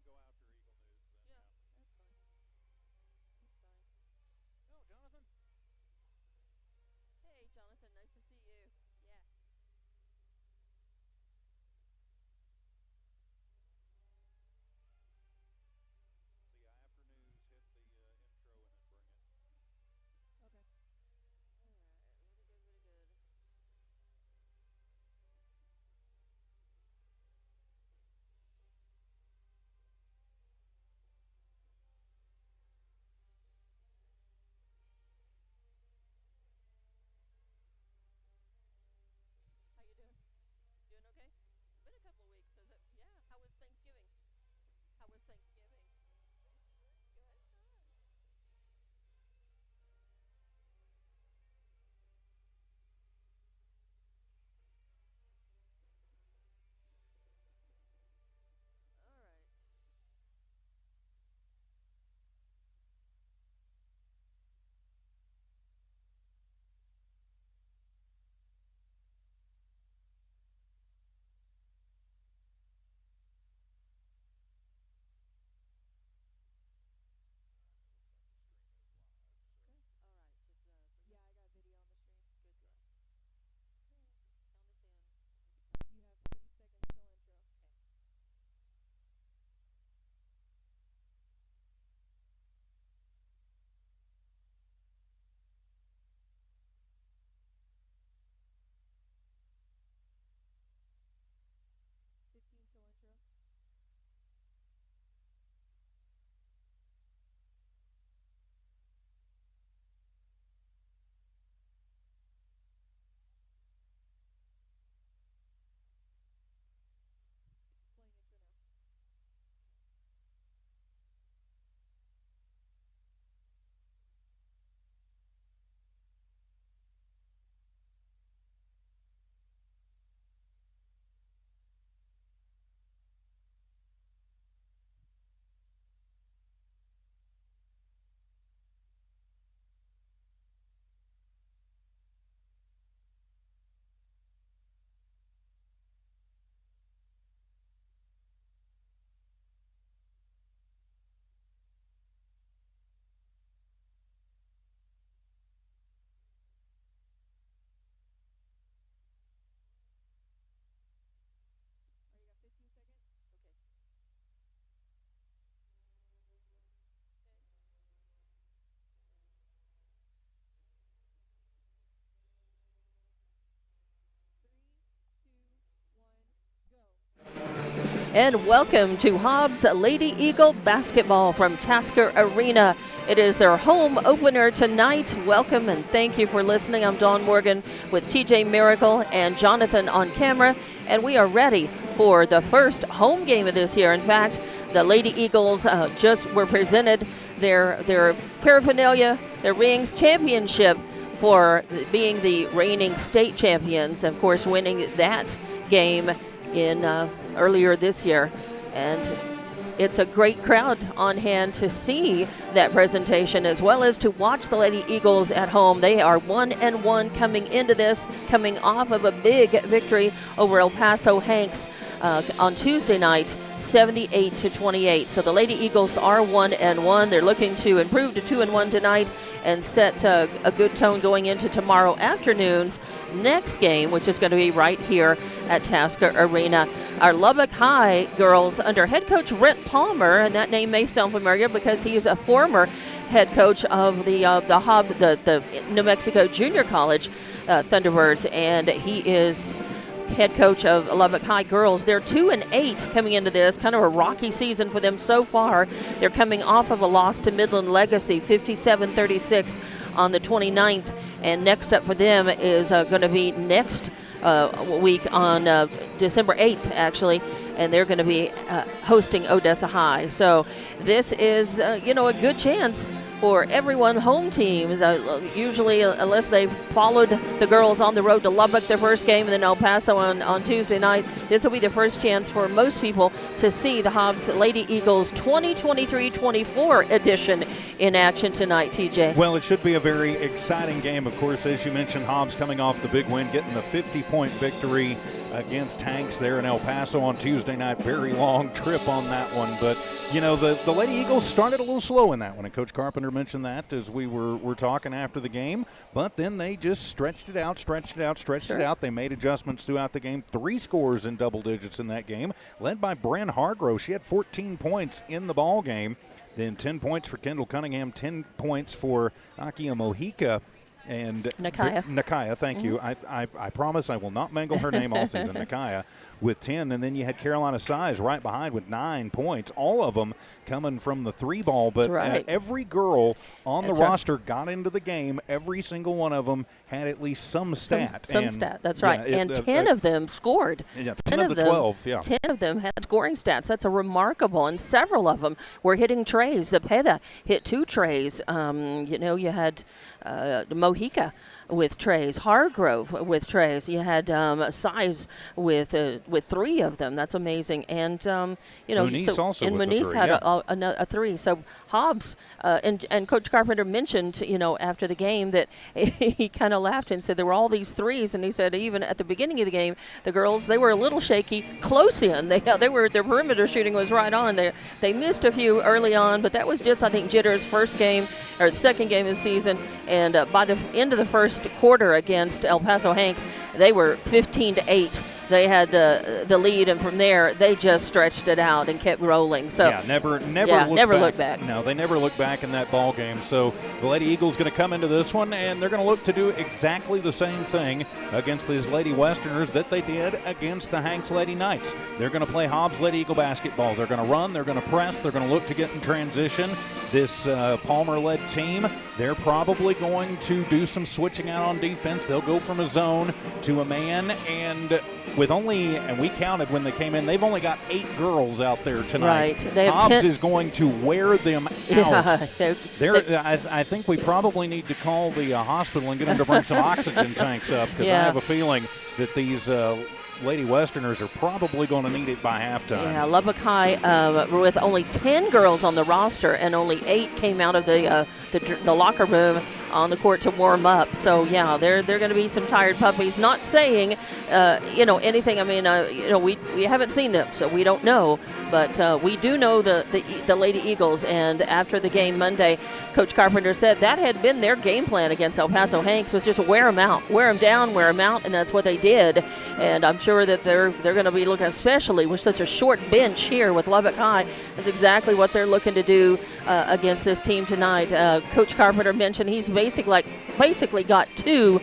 go after Eagle News then. Yeah, that's fine. That's fine. Oh, Jonathan. Hey, Jonathan, nice to see you. Yeah. So yeah, after news, hit the intro and then bring it. Okay. All right. Really good, really good. How you doing? Doing okay? Been a couple of weeks, has it? Yeah. How was Thanksgiving? How was Thanksgiving? Good. All right. Okay. All right. Just yeah, I got video on the stream. Good deal. Okay. Count us in. You have 30 seconds till intro. Okay. 15 till intro. Playing intro now. All right, you got 15 seconds? Okay. Okay. 3, 2, 1, go. And welcome to Hobbs Lady Eagle basketball from Tasker Arena. It is their home opener tonight. Welcome and thank you for listening. I'm Dawn Morgan with TJ Miracle and Jonathan on camera, and we are ready for the first home game of this year. In fact, the Lady Eagles just were presented their paraphernalia, their rings, championship for being the reigning state champions. Of course, winning that game in earlier this year, and it's a great crowd on hand to see that presentation as well as to watch the Lady Eagles at home. They are 1-1 coming into this, coming off of a big victory over El Paso Hanks on Tuesday night, 78-28. So the Lady Eagles are 1-1. They're looking to improve to 2-1 tonight and set a good tone going into tomorrow afternoon's next game, which is going to be right here at Tasker Arena. Our Lubbock High girls under head coach Brent Palmer, and that name may sound familiar because he is a former head coach of the Hobbs, the New Mexico Junior College Thunderbirds, and he is head coach of Lubbock High girls. They're 2-8 coming into this, kind of a rocky season for them so far. They're coming off of a loss to Midland Legacy, 57-36 on the 29th. And next up for them is going to be next week on December 8th, actually, and they're going to be hosting Odessa High. So this is, a good chance for everyone home teams. Usually, unless they've followed the girls on the road to Lubbock their first game and then El Paso on Tuesday night, this will be the first chance for most people to see the Hobbs Lady Eagles 2023-24 edition in action tonight, TJ. Well, it should be a very exciting game. Of course, as you mentioned, Hobbs coming off the big win, getting the 50-point victory against Hanks there in El Paso on Tuesday night. Very long trip on that one. But, you know, the Lady Eagles started a little slow in that one, and Coach Carpenter mentioned that as we were talking after the game. But then they just stretched it out. They made adjustments throughout the game. 3 scores in double digits in that game, led by Bren Hargrove. She had 14 points in the ball game. Then 10 points for Kendall Cunningham, 10 points for Akia Mojica. And Nakaya, thank you. I promise I will not mangle her name all season. Nakaya with 10, and then you had Carolina Size right behind with 9 points. All of them coming from the 3-ball, but every girl on the roster got into the game. Every single one of them had at least some stat. Some stat, that's right. And 10 of them scored. Yeah, 10 of the 12, 10 of them had scoring stats. That's a remarkable, and several of them were hitting trays. Zepeda hit 2 trays. You know, you had Mojica with trays, Hargrove with trays. You had Size with 3 of them. That's amazing. And you know, Muniz also and with Muniz had a 3. So Hobbs and Coach Carpenter mentioned, you know, after the game that he kind of laughed and said there were all these 3s, and he said even at the beginning of the game the girls, they were a little shaky close in. They were, their perimeter shooting was right on. They missed a few early on, but that was just, I think, Jitter's first game or the second game of the season. And by the end of the first quarter against El Paso Hanks, they were 15-8. They had the lead, and from there they just stretched it out and kept rolling. So yeah, never looked back. No, they never looked back in that ball game. So the Lady Eagles going to come into this one, and they're going to look to do exactly the same thing against these Lady Westerners that they did against the Hanks Lady Knights. They're going to play Hobbs Lady Eagle basketball. They're going to run. They're going to press. They're going to look to get in transition. This Palmer-led team, they're probably going to do some switching out on defense. They'll go from a zone to a man, and with only, and we counted when they came in, they've only got 8 girls out there tonight. Right. They have Hobbs is going to wear them out. Yeah, I think we probably need to call the hospital and get them to bring some oxygen tanks up, because I have a feeling that these Lady Westerners are probably going to need it by halftime. Yeah, Lubbock High with only 10 girls on the roster, and only 8 came out of the locker room on the court to warm up. So yeah, they're going to be some tired puppies. Not saying you know, anything. I mean, you know, we haven't seen them, so we don't know. But we do know the Lady Eagles. And after the game Monday, Coach Carpenter said that had been their game plan against El Paso Hanks, was just wear them out, wear them down, wear them out, and that's what they did. And I'm sure that they're going to be looking, especially with such a short bench here with Lubbock High. That's exactly what they're looking to do against this team tonight. Coach Carpenter mentioned he's basically got two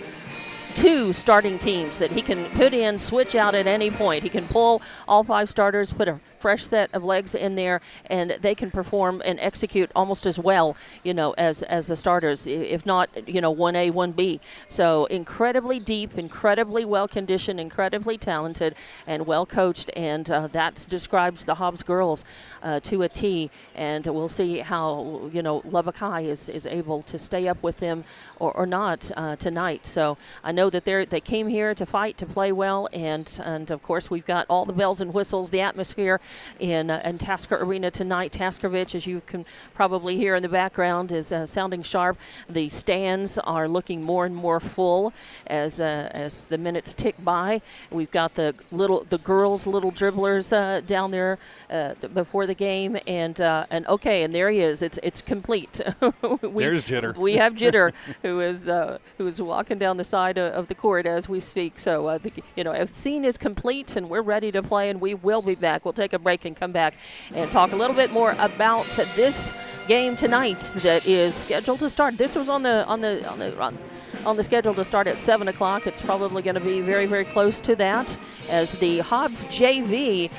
starting teams that he can put in, switch out at any point. He can pull all 5 starters, put a fresh set of legs in there, and they can perform and execute almost as well, you know, as the starters, if not, you know, 1A, 1B. So incredibly deep, incredibly well conditioned, incredibly talented, and well coached, and that describes the Hobbs girls to a T. And we'll see how, you know, Lubbock High is able to stay up with them or not tonight. So I know that they came here to fight, to play well, and of course we've got all the bells and whistles, the atmosphere in Tasker Arena tonight. Taskervich, as you can probably hear in the background, is sounding sharp. The stands are looking more and more full as the minutes tick by. We've got the girls' little dribblers down there before the game, and there he is. It's complete. There's Jitter. We have Jitter, who is walking down the side of the court as we speak. So the scene is complete, and we're ready to play, and we will be back. We'll take a break and come back and talk a little bit more about this game tonight that is scheduled to start. This was on the schedule to start at 7 o'clock. It's probably going to be very, very close to that, as the Hobbs JV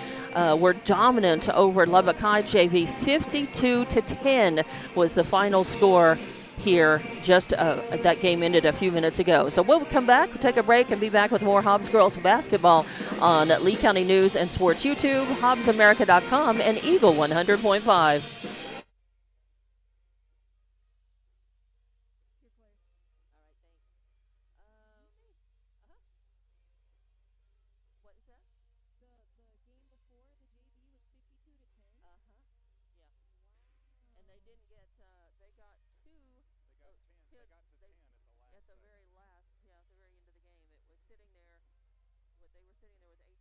were dominant over Lubbock High JV. 52-10 was the final score here. Just that game ended a few minutes ago. So we'll come back, we'll take a break, and be back with more Hobbs girls basketball on Lee County News and Sports YouTube, HobbsAmerica.com, and Eagle 100.5. At the very last, at the very end of the game, it was sitting there. They were sitting there with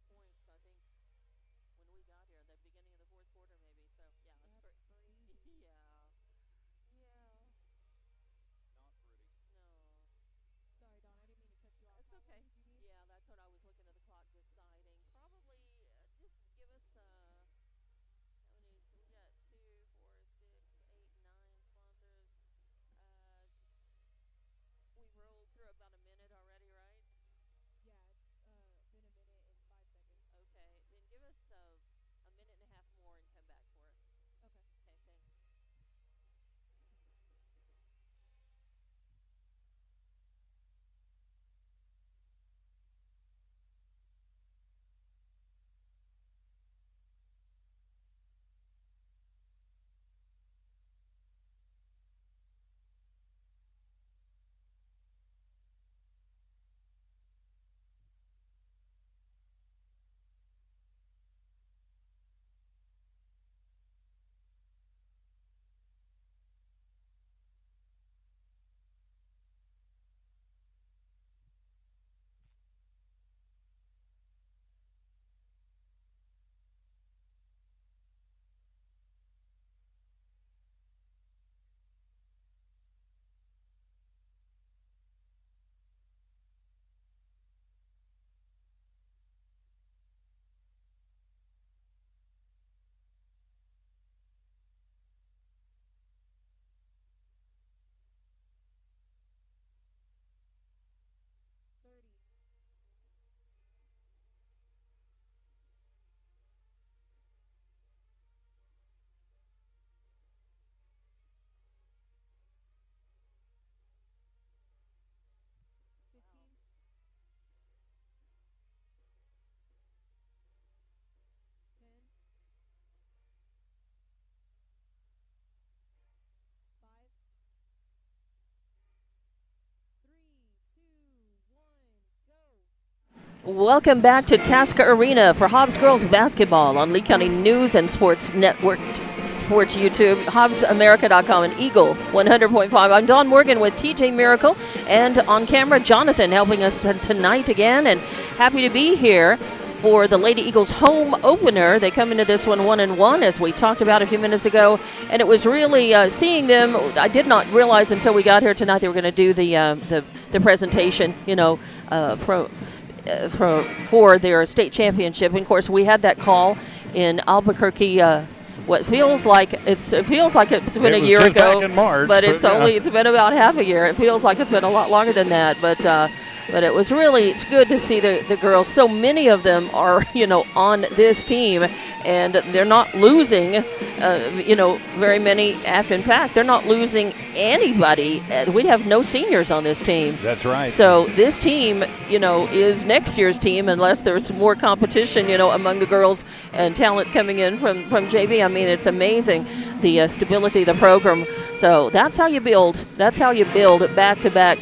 Welcome back to Tasker Arena for Hobbs girls basketball on Lee County News and Sports Network, Sports YouTube, HobbsAmerica.com, and Eagle 100.5. I'm Dawn Morgan with TJ Miracle, and on camera, Jonathan helping us tonight again, and happy to be here for the Lady Eagles home opener. They come into this one 1-1, as we talked about a few minutes ago, and it was really seeing them. I did not realize until we got here tonight they were going to do the presentation, for their state championship. And of course, we had that call in Albuquerque. What feels like it's been a year ago, back in March, but it's been about half a year. It feels like it's been a lot longer than that, but it was it's good to see the girls. So many of them are on this team, and they're not losing very many. In fact, they're not losing anybody. We have no seniors on this team. That's right. So this team is next year's team unless there's more competition among the girls and talent coming in from JV. I mean, it's amazing the stability of the program. So that's how you build back-to-back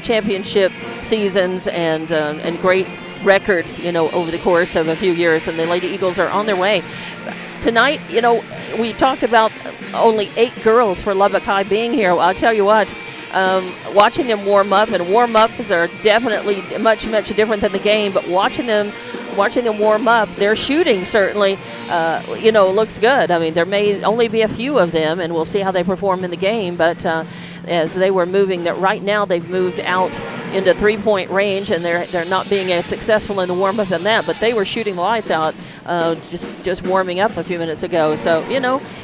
championship seasons and great records over the course of a few years, and the Lady Eagles are on their way. Tonight, we talked about only 8 girls for Lubbock High being here. I'll tell you what, watching them warm up, and warm-ups are definitely much different than the game, but watching them warm up, their shooting certainly looks good. I mean, there may only be a few of them, and we'll see how they perform in the game, but as they were moving, that right now they've moved out into 3-point range, and they're not being as successful in the warm-up than that, but they were shooting the lights out just warming up a few minutes ago. So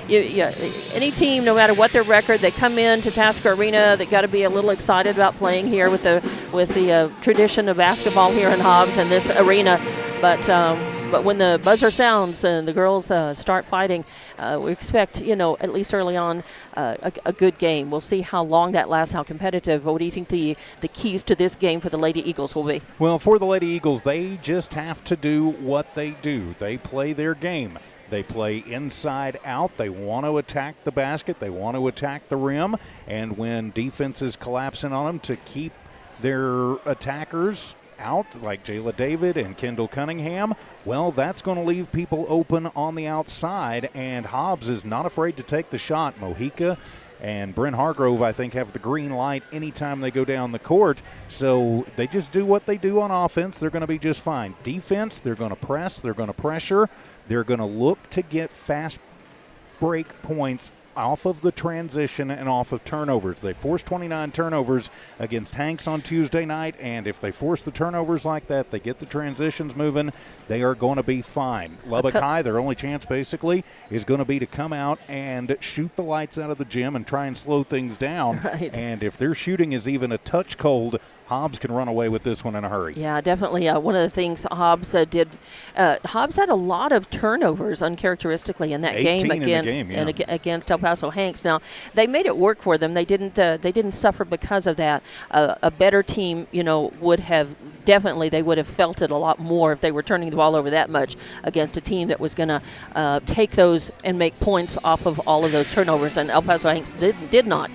any team, no matter what their record, they come in to Tasker Arena, they got to be a little excited about playing here with the tradition of basketball here in Hobbs and this arena. But when the buzzer sounds and the girls start fighting, we expect, at least early on, a good game. We'll see how long that lasts, how competitive. What do you think the keys to this game for the Lady Eagles will be? Well, for the Lady Eagles, they just have to do what they do. They play their game. They play inside out. They want to attack the basket. They want to attack the rim. And when defense is collapsing on them, to keep their attackers out, like Jayla David and Kendall Cunningham, well, that's going to leave people open on the outside, and Hobbs is not afraid to take the shot. Mojica and Bryn Hargrove, I think, have the green light anytime they go down the court, so they just do what they do on offense. They're going to be just fine. Defense, they're going to press, they're going to pressure, they're going to look to get fast break points off of the transition and off of turnovers. They forced 29 turnovers against Hanks on Tuesday night, and if they force the turnovers like that, they get the transitions moving, they are going to be fine. Lubbock High, their only chance basically is going to be to come out and shoot the lights out of the gym and try and slow things down. Right. And if their shooting is even a touch cold, Hobbs can run away with this one in a hurry. Yeah, definitely. One of the things Hobbs did, Hobbs had a lot of turnovers uncharacteristically in that game against El Paso Hanks. Now, they made it work for them. They didn't suffer because of that. A better team, would have felt it a lot more if they were turning the ball over that much against a team that was going to take those and make points off of all of those turnovers. And El Paso Hanks did not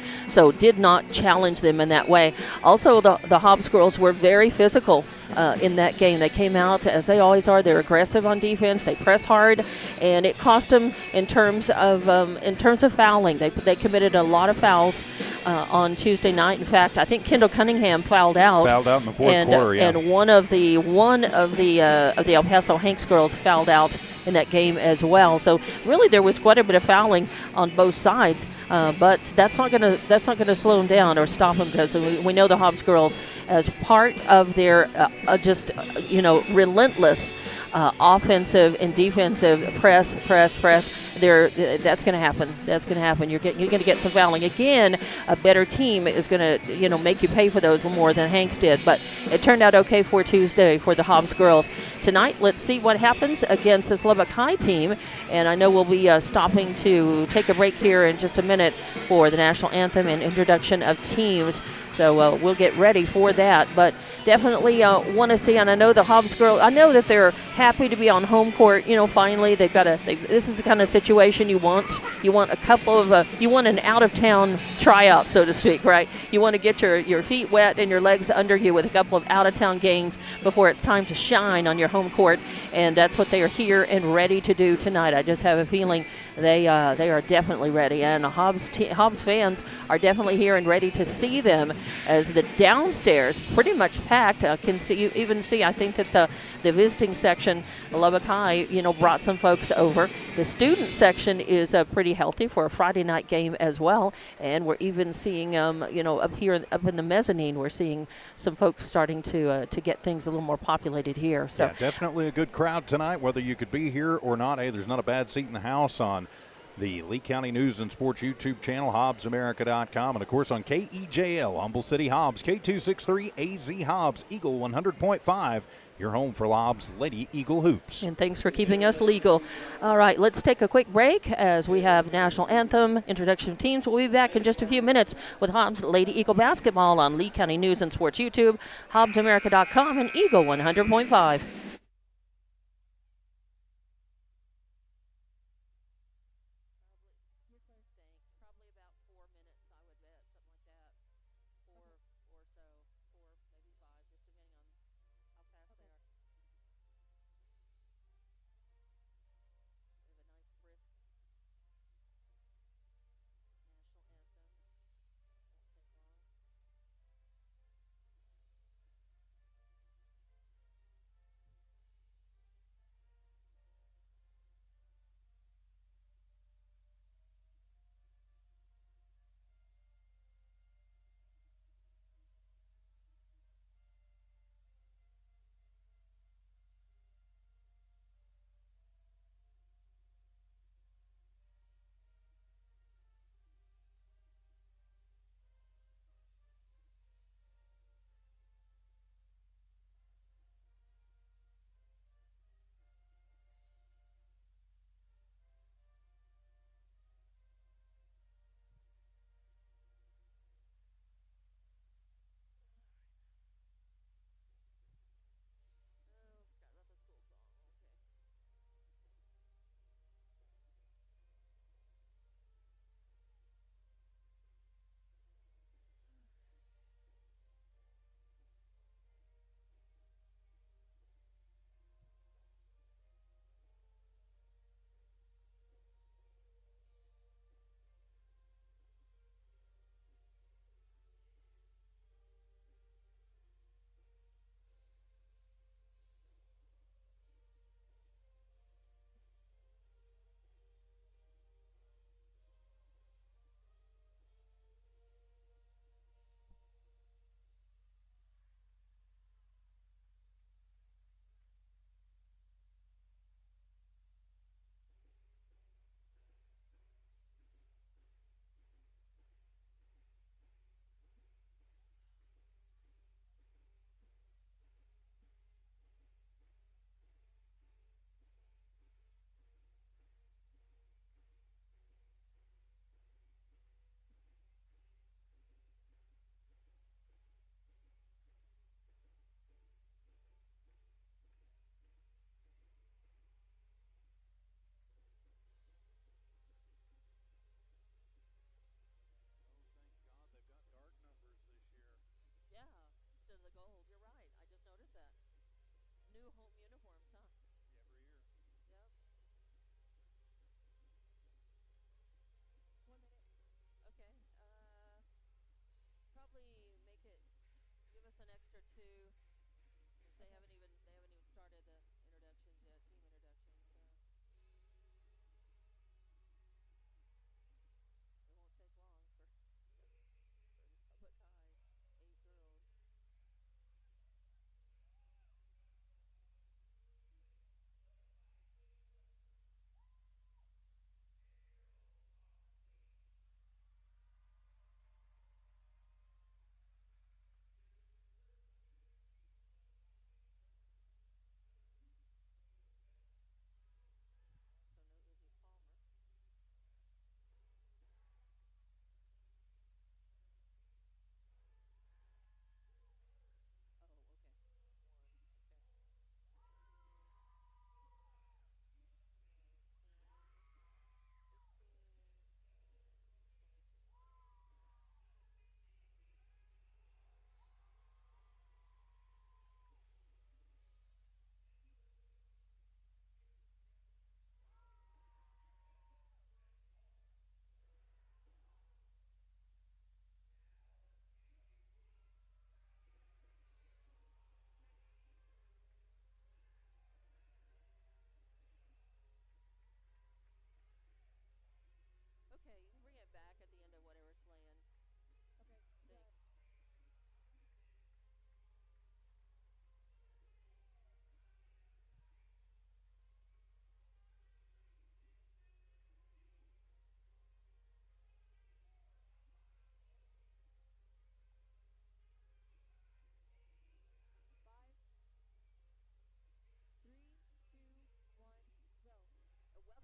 challenge them in that way. Also, the Hobbs girls were very physical in that game. They came out, as they always are. They're aggressive on defense. They press hard, and it cost them in terms of fouling. They committed a lot of fouls on Tuesday night. In fact, I think Kendall Cunningham fouled out in the fourth quarter. Yeah. And one of the El Paso Hanks girls fouled out in that game as well. So really, there was quite a bit of fouling on both sides. But that's not going to slow them down or stop them, because we know the Hobbs girls, as part of their relentless offensive and defensive press. That's going to happen. You're going to get some fouling again. A better team is going to make you pay for those more than Hanks did. But it turned out okay for Tuesday for the Hobbs girls. Tonight, let's see what happens against this Lubbock High team. And I know we'll be stopping to take a break here in just a minute for the national anthem and introduction of teams. So we'll get ready for that. But definitely want to see, and I know the Hobbs girls, I know that they're happy to be on home court. Finally they've got this is the kind of situation you want. You want a couple of, you want an out-of-town tryout, so to speak, right? You want to get your feet wet and your legs under you with a couple of out-of-town games before it's time to shine on your home court, and that's what they are here and ready to do tonight. I just have a feeling they are definitely ready, and the Hobbs fans are definitely here and ready to see them, as the downstairs pretty much packed. I can even see. I think that the visiting section, Lubbock High, brought some folks over. The student section is pretty healthy for a Friday night game as well, and we're even seeing up here up in the mezzanine, we're seeing some folks starting to get things a little more populated here. So yeah, definitely a good crowd tonight, whether you could be here or not. Hey, there's not a bad seat in the house on the Lee County News and Sports YouTube channel, HobbsAmerica.com, and of course on KEJL, Humble City Hobbs, K263 AZ Hobbs, Eagle 100.5, your home for Lob's Lady Eagle Hoops. And thanks for keeping us legal. All right, let's take a quick break as we have National Anthem, introduction of teams. We'll be back in just a few minutes with Hobbs Lady Eagle Basketball on Lee County News and Sports YouTube, HobbsAmerica.com, and Eagle 100.5.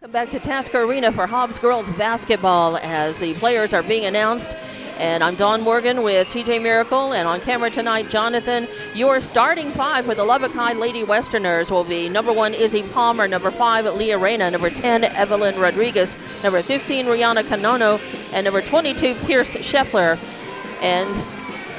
Welcome back to Tasker Arena for Hobbs girls basketball as the players are being announced. And I'm Dawn Morgan with TJ Miracle, and on camera tonight, Jonathan. Your starting five for the Lubbock High Lady Westerners will be number 1, Izzy Palmer, number 5, Leah Reyna, number 10, Evelyn Rodriguez, number 15, Rihanna Canono, and number 22, Pierce Scheffler. And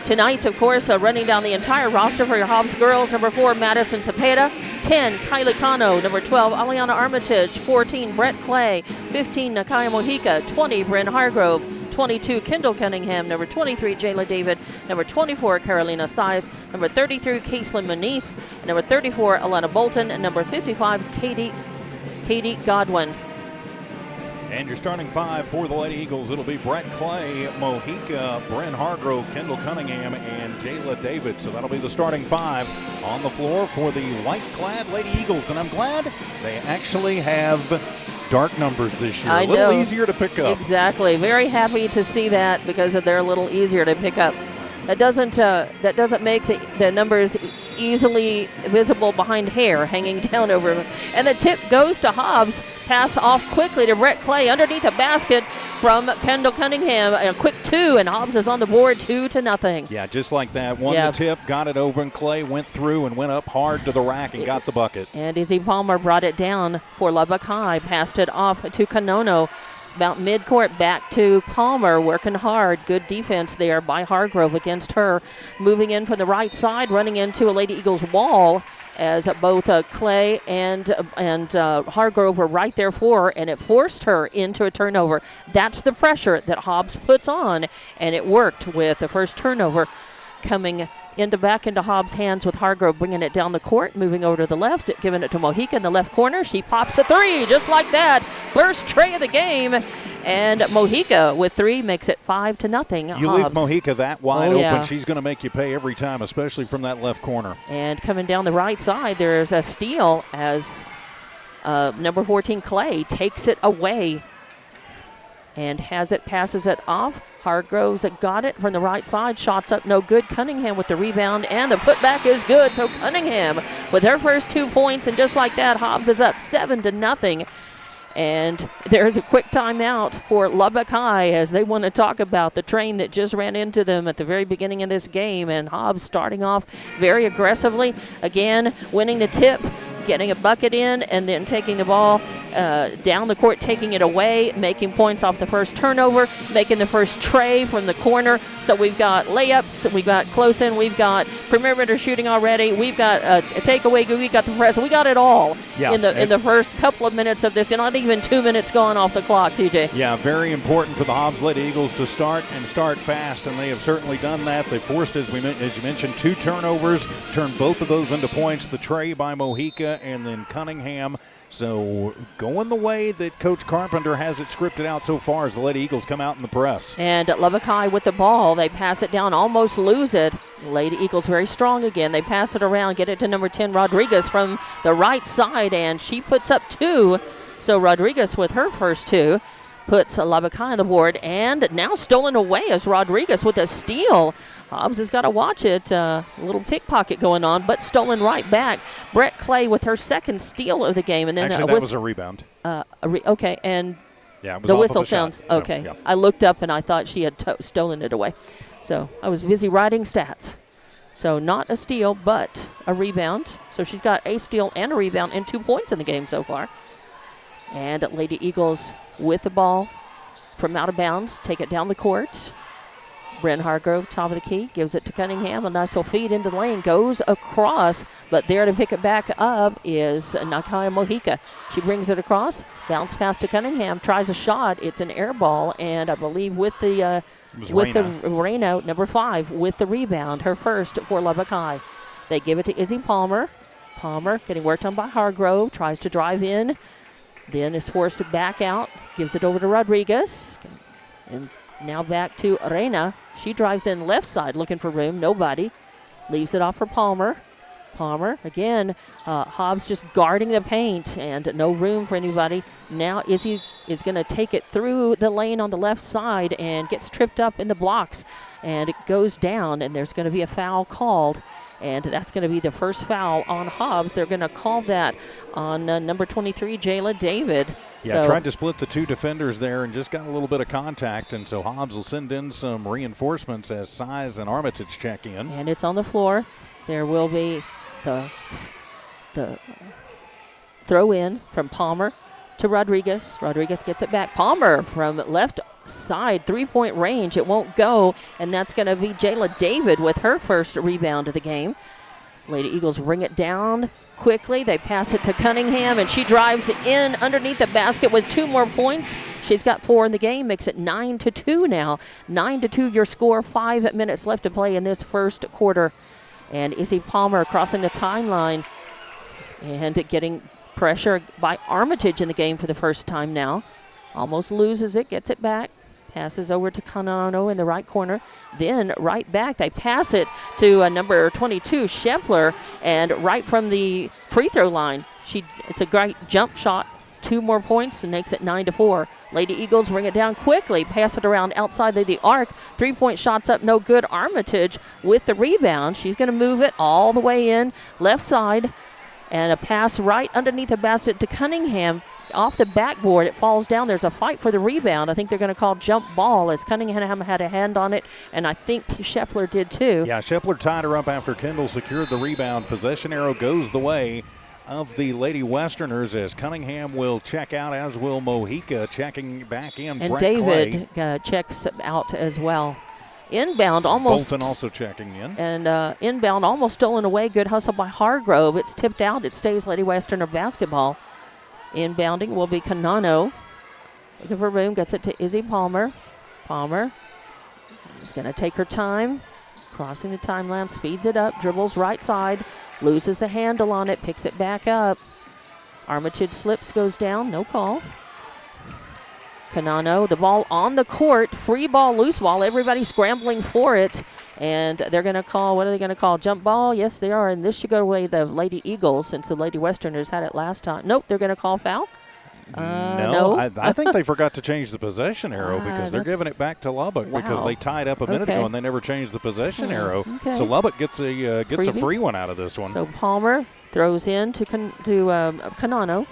tonight, of course, running down the entire roster for your Hobbs girls, number 4, Madison Cepeda, 10, Kylie Cano, number 12, Aliana Armitage, 14, Brett Clay, 15, Nakaya Mojica, 20, Bryn Hargrove, 22, Kendall Cunningham, number 23, Jayla David, number 24, Carolina Size, number 33, Caitlin Manice, number 34, Alana Bolton, and number 55, Katie Godwin. And your starting five for the Lady Eagles, it'll be Brett Clay, Mojica, Bryn Hargrove, Kendall Cunningham, and Jayla David. So that'll be the starting five on the floor for the white-clad Lady Eagles. And I'm glad they actually have dark numbers this year. A little easier to pick up. Exactly. Very happy to see that because they're a little easier to pick up. That doesn't make the numbers easily visible behind hair hanging down over them. And the tip goes to Hobbs. Pass off quickly to Brett Clay underneath the basket from Kendall Cunningham. A quick 2, and Hobbs is on the board 2-0. Yeah, just like that. Won the tip, got it over, and Clay went through and went up hard to the rack and got the bucket. And Izzy Palmer brought it down for Lubbock High. Passed it off to Canono. About midcourt, back to Palmer, working hard. Good defense there by Hargrove against her. Moving in from the right side, running into a Lady Eagles wall as both Clay and Hargrove were right there for her, and it forced her into a turnover. That's the pressure that Hobbs puts on, and it worked with the first turnover coming back into Hobbs' hands with Hargrove bringing it down the court, moving over to the left, giving it to Mojica in the left corner. She pops a 3 just like that. First tray of the game. And Mojica with 3 makes it 5-0. You leave Mojica that wide open, yeah. She's going to make you pay every time, especially from that left corner. And coming down the right side, there's a steal as number 14, Clay, takes it away and passes it off. Hargrove's got it from the right side. Shots up, no good. Cunningham with the rebound, and the putback is good. So Cunningham with her first 2 points, and just like that, Hobbs is up 7-0. And there's a quick timeout for Lubbock High as they want to talk about the train that just ran into them at the very beginning of this game. And Hobbs starting off very aggressively. Again, winning the tip, getting a bucket in, and then taking the ball down the court, taking it away, making points off the first turnover, making the first tray from the corner. So we've got layups, we've got close in, we've got perimeter shooting already, we've got a takeaway, we've got the press. We got it all in the first couple of minutes of this. Not even 2 minutes gone off the clock, TJ. Yeah, very important for the Hobbs Lady Eagles to start fast, and they have certainly done that. They forced, as you mentioned, 2 turnovers, turned both of those into points. The tray by Mojica and then Cunningham. So going the way that Coach Carpenter has it scripted out so far as the Lady Eagles come out in the press. And Lubbock High with the ball. They pass it down, almost lose it. Lady Eagles very strong again. They pass it around, get it to number 10, Rodriguez from the right side, and she puts up 2. So Rodriguez with her first 2 puts Lubbock High on the board, and now stolen away as Rodriguez with a steal. Hobbs has got to watch it. A little pickpocket going on, but stolen right back. Brett Clay with her second steal of the game. And then actually, that was a rebound. Okay, and yeah, it was the off whistle of a sounds. shot. Okay, So, yeah. I looked up and I thought she had stolen it away. So I was busy writing stats. So not a steal, but a rebound. So she's got a steal and a rebound and 2 points in the game so far. And Lady Eagles with the ball from out of bounds, take it down the court. Bryn Hargrove, top of the key, gives it to Cunningham. A nice little feed into the lane, goes across, but there to pick it back up is Nakaya Mojica. She brings it across, bounce pass to Cunningham, tries a shot. It's an air ball, and I believe with the Reyna, number 5, with the rebound, her first for Lubbock High. They give it to Izzy Palmer. Palmer getting worked on by Hargrove, tries to drive in, then is forced to back out, gives it over to Rodriguez, and now back to Reyna. She drives in left side looking for room. Nobody. Leaves it off for Palmer. Palmer, again, Hobbs just guarding the paint and no room for anybody. Now Izzy is going to take it through the lane on the left side and gets tripped up in the blocks. And it goes down, and there's going to be a foul called. And that's going to be the first foul on Hobbs. They're going to call that on number 23, Jayla David. Yeah, tried to split the two defenders there and just got a little bit of contact, and so Hobbs will send in some reinforcements as Size and Armitage check in. And it's on the floor. There will be the throw in from Palmer to Rodriguez. Rodriguez gets it back. Palmer from left side, 3-point range. It won't go, and that's going to be Jayla David with her first rebound of the game. Lady Eagles bring it down quickly. They pass it to Cunningham, and she drives in underneath the basket with 2 more points. She's got 4 in the game, makes it 9-2 now. 9-2 your score, 5 minutes left to play in this first quarter. And Izzy Palmer crossing the timeline and getting pressure by Armitage in the game for the first time now. Almost loses it, gets it back. Passes over to Canano in the right corner. Then right back, they pass it to number 22, Scheffler, and right from the free throw line. It's a great jump shot. 2 more points and makes it 9-4. Lady Eagles bring it down quickly, pass it around outside the arc. 3-point shots up, no good. Armitage with the rebound. She's going to move it all the way in, left side, and a pass right underneath the basket to Cunningham. Off the backboard, it falls down. There's a fight for the rebound. I think they're going to call jump ball as Cunningham had a hand on it, and I think Scheffler did too. Yeah, Scheffler tied her up after Kendall secured the rebound. Possession arrow goes the way of the Lady Westerners as Cunningham will check out, as will Mojica checking back in. And Brett David checks out as well. Inbound almost. Bolton also checking in. And inbound almost stolen away. Good hustle by Hargrove. It's tipped out. It stays Lady Westerner basketball. Inbounding will be Canano. Looking for room. Gets it to Izzy Palmer. Palmer is going to take her time. Crossing the timeline. Speeds it up. Dribbles right side. Loses the handle on it. Picks it back up. Armitage slips. Goes down. No call. Canano. The ball on the court. Free ball. Loose ball. Everybody scrambling for it. And they're going to call, what are they going to call? Jump ball? Yes, they are. And this should go away the Lady Eagles since the Lady Westerners had it last time. Nope, they're going to call foul. No. I think they forgot to change the possession arrow because they're giving it back to Lubbock because they tied up a minute ago and they never changed the possession arrow. Okay. So Lubbock gets a free one out of this one. So Palmer throws in to Canano.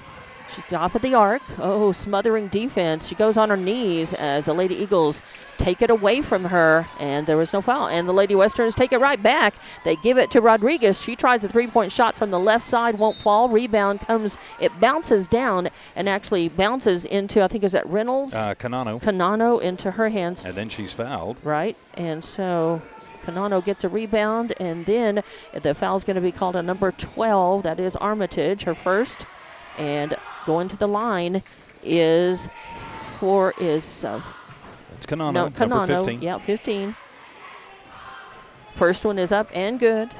She's off at the arc. Oh, smothering defense. She goes on her knees as the Lady Eagles take it away from her, and there was no foul. And the Lady Westerns take it right back. They give it to Rodriguez. She tries a 3-point shot from the left side, won't fall. Rebound comes, it bounces down and actually bounces into, I think, is that Reynolds? Canano. Canano into her hands. And then she's fouled. Right, and so Canano gets a rebound, and then the foul's going to be called on number 12. That is Armitage, her first. And going to the line is it's Canano, no, Canano, number 15. Yeah, 15. First one is up and good.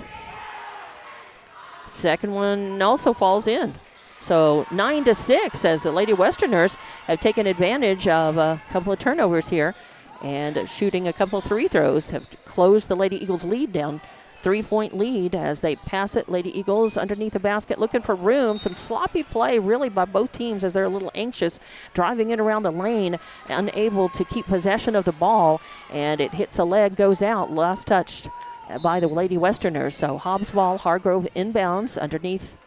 Second one also falls in. So 9-6 as the Lady Westerners have taken advantage of a couple of turnovers here and shooting a couple of free throws have closed the Lady Eagles lead down. 3-point lead as they pass it. Lady Eagles underneath the basket looking for room. Some sloppy play really by both teams as they're a little anxious, driving in around the lane, unable to keep possession of the ball, and it hits a leg, goes out. Last touched by the Lady Westerners. So Hobbs ball, Hargrove inbounds underneath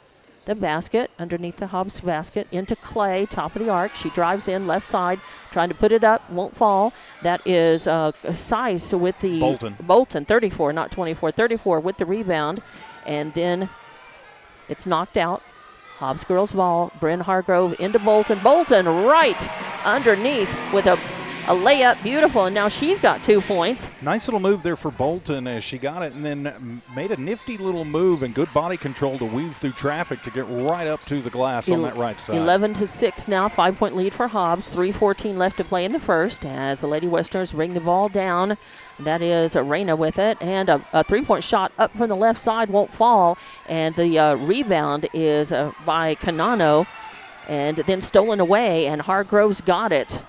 the basket, underneath the Hobbs basket, into Clay, top of the arc. She drives in, left side, trying to put it up, won't fall. That is Sice with the Bolton, 34, not 24, 34 with the rebound. And then it's knocked out. Hobbs girls ball, Bryn Hargrove into Bolton. Bolton right underneath with a layup, beautiful, and now she's got 2 points. Nice little move there for Bolton as she got it and then made a nifty little move and good body control to weave through traffic to get right up to the glass on that right side. 11-6 now, 5-point lead for Hobbs. 3:14 left to play in the first as the Lady Westerners bring the ball down. That is Arena with it, and a 3-point shot up from the left side won't fall, and the rebound is by Canano, and then stolen away, and Hargrove's got it.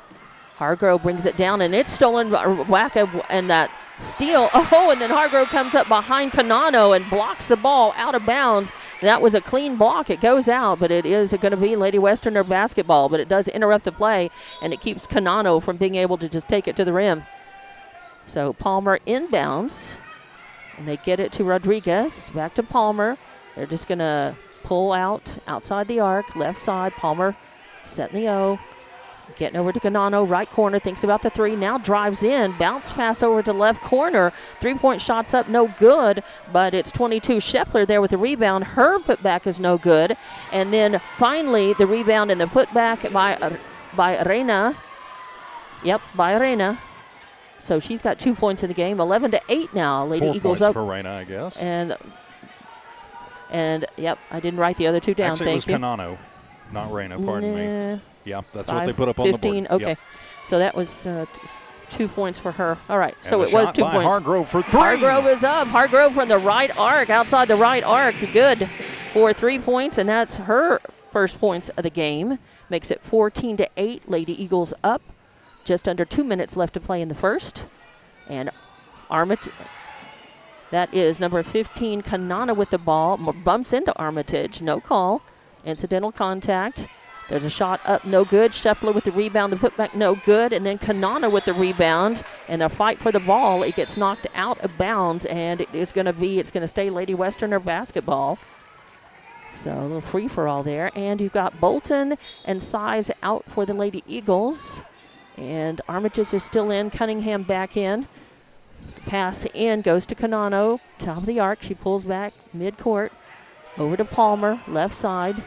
Hargrove brings it down, and it's stolen. Wacka and that steal. Oh, and then Hargrove comes up behind Canano and blocks the ball out of bounds. That was a clean block. It goes out, but it is going to be Lady Westerner basketball, but it does interrupt the play, and it keeps Canano from being able to just take it to the rim. So Palmer inbounds, and they get it to Rodriguez. Back to Palmer. They're just going to pull out outside the arc, left side. Palmer Setting the O. Getting over to Canano, right corner, thinks about the three, now drives in, bounce pass over to left corner, 3-point shots up, no good, but it's 22 Scheffler there with the rebound. Her putback is no good, and then finally the rebound and the putback by Arena. Yep, by Arena. So she's got 2 points in the game, 11-8 now. Lady 4 Eagles points up. for Arena, I guess. And yep, I didn't write the other two down. Actually, Thank you. it was Canano, not Reina, pardon me. Yeah, that's 5, what they put up on 15, the board. okay. Yep. So that was 2 points for her. All right, so And it was 2 by points. Hargrove for 3. Hargrove is up. Hargrove from the right arc, outside the right arc. Good for 3 points, and that's her first points of the game. Makes it 14-8. Lady Eagles up. Just under 2 minutes left to play in the first. And Armitage, that is number 15, Kanana with the ball. Bumps into Armitage. No call. Incidental contact. There's a shot up, no good. Scheffler with the rebound, the putback, no good. And then Kanana with the rebound. And the fight for the ball, it gets knocked out of bounds. And it's going to stay Lady Westerner basketball. So a little free-for-all there. And you've got Bolton and Size out for the Lady Eagles. And Armitage is still in. Cunningham back in. Pass in goes to Canano. Top of the arc. She pulls back mid-court. Over to Palmer, left side.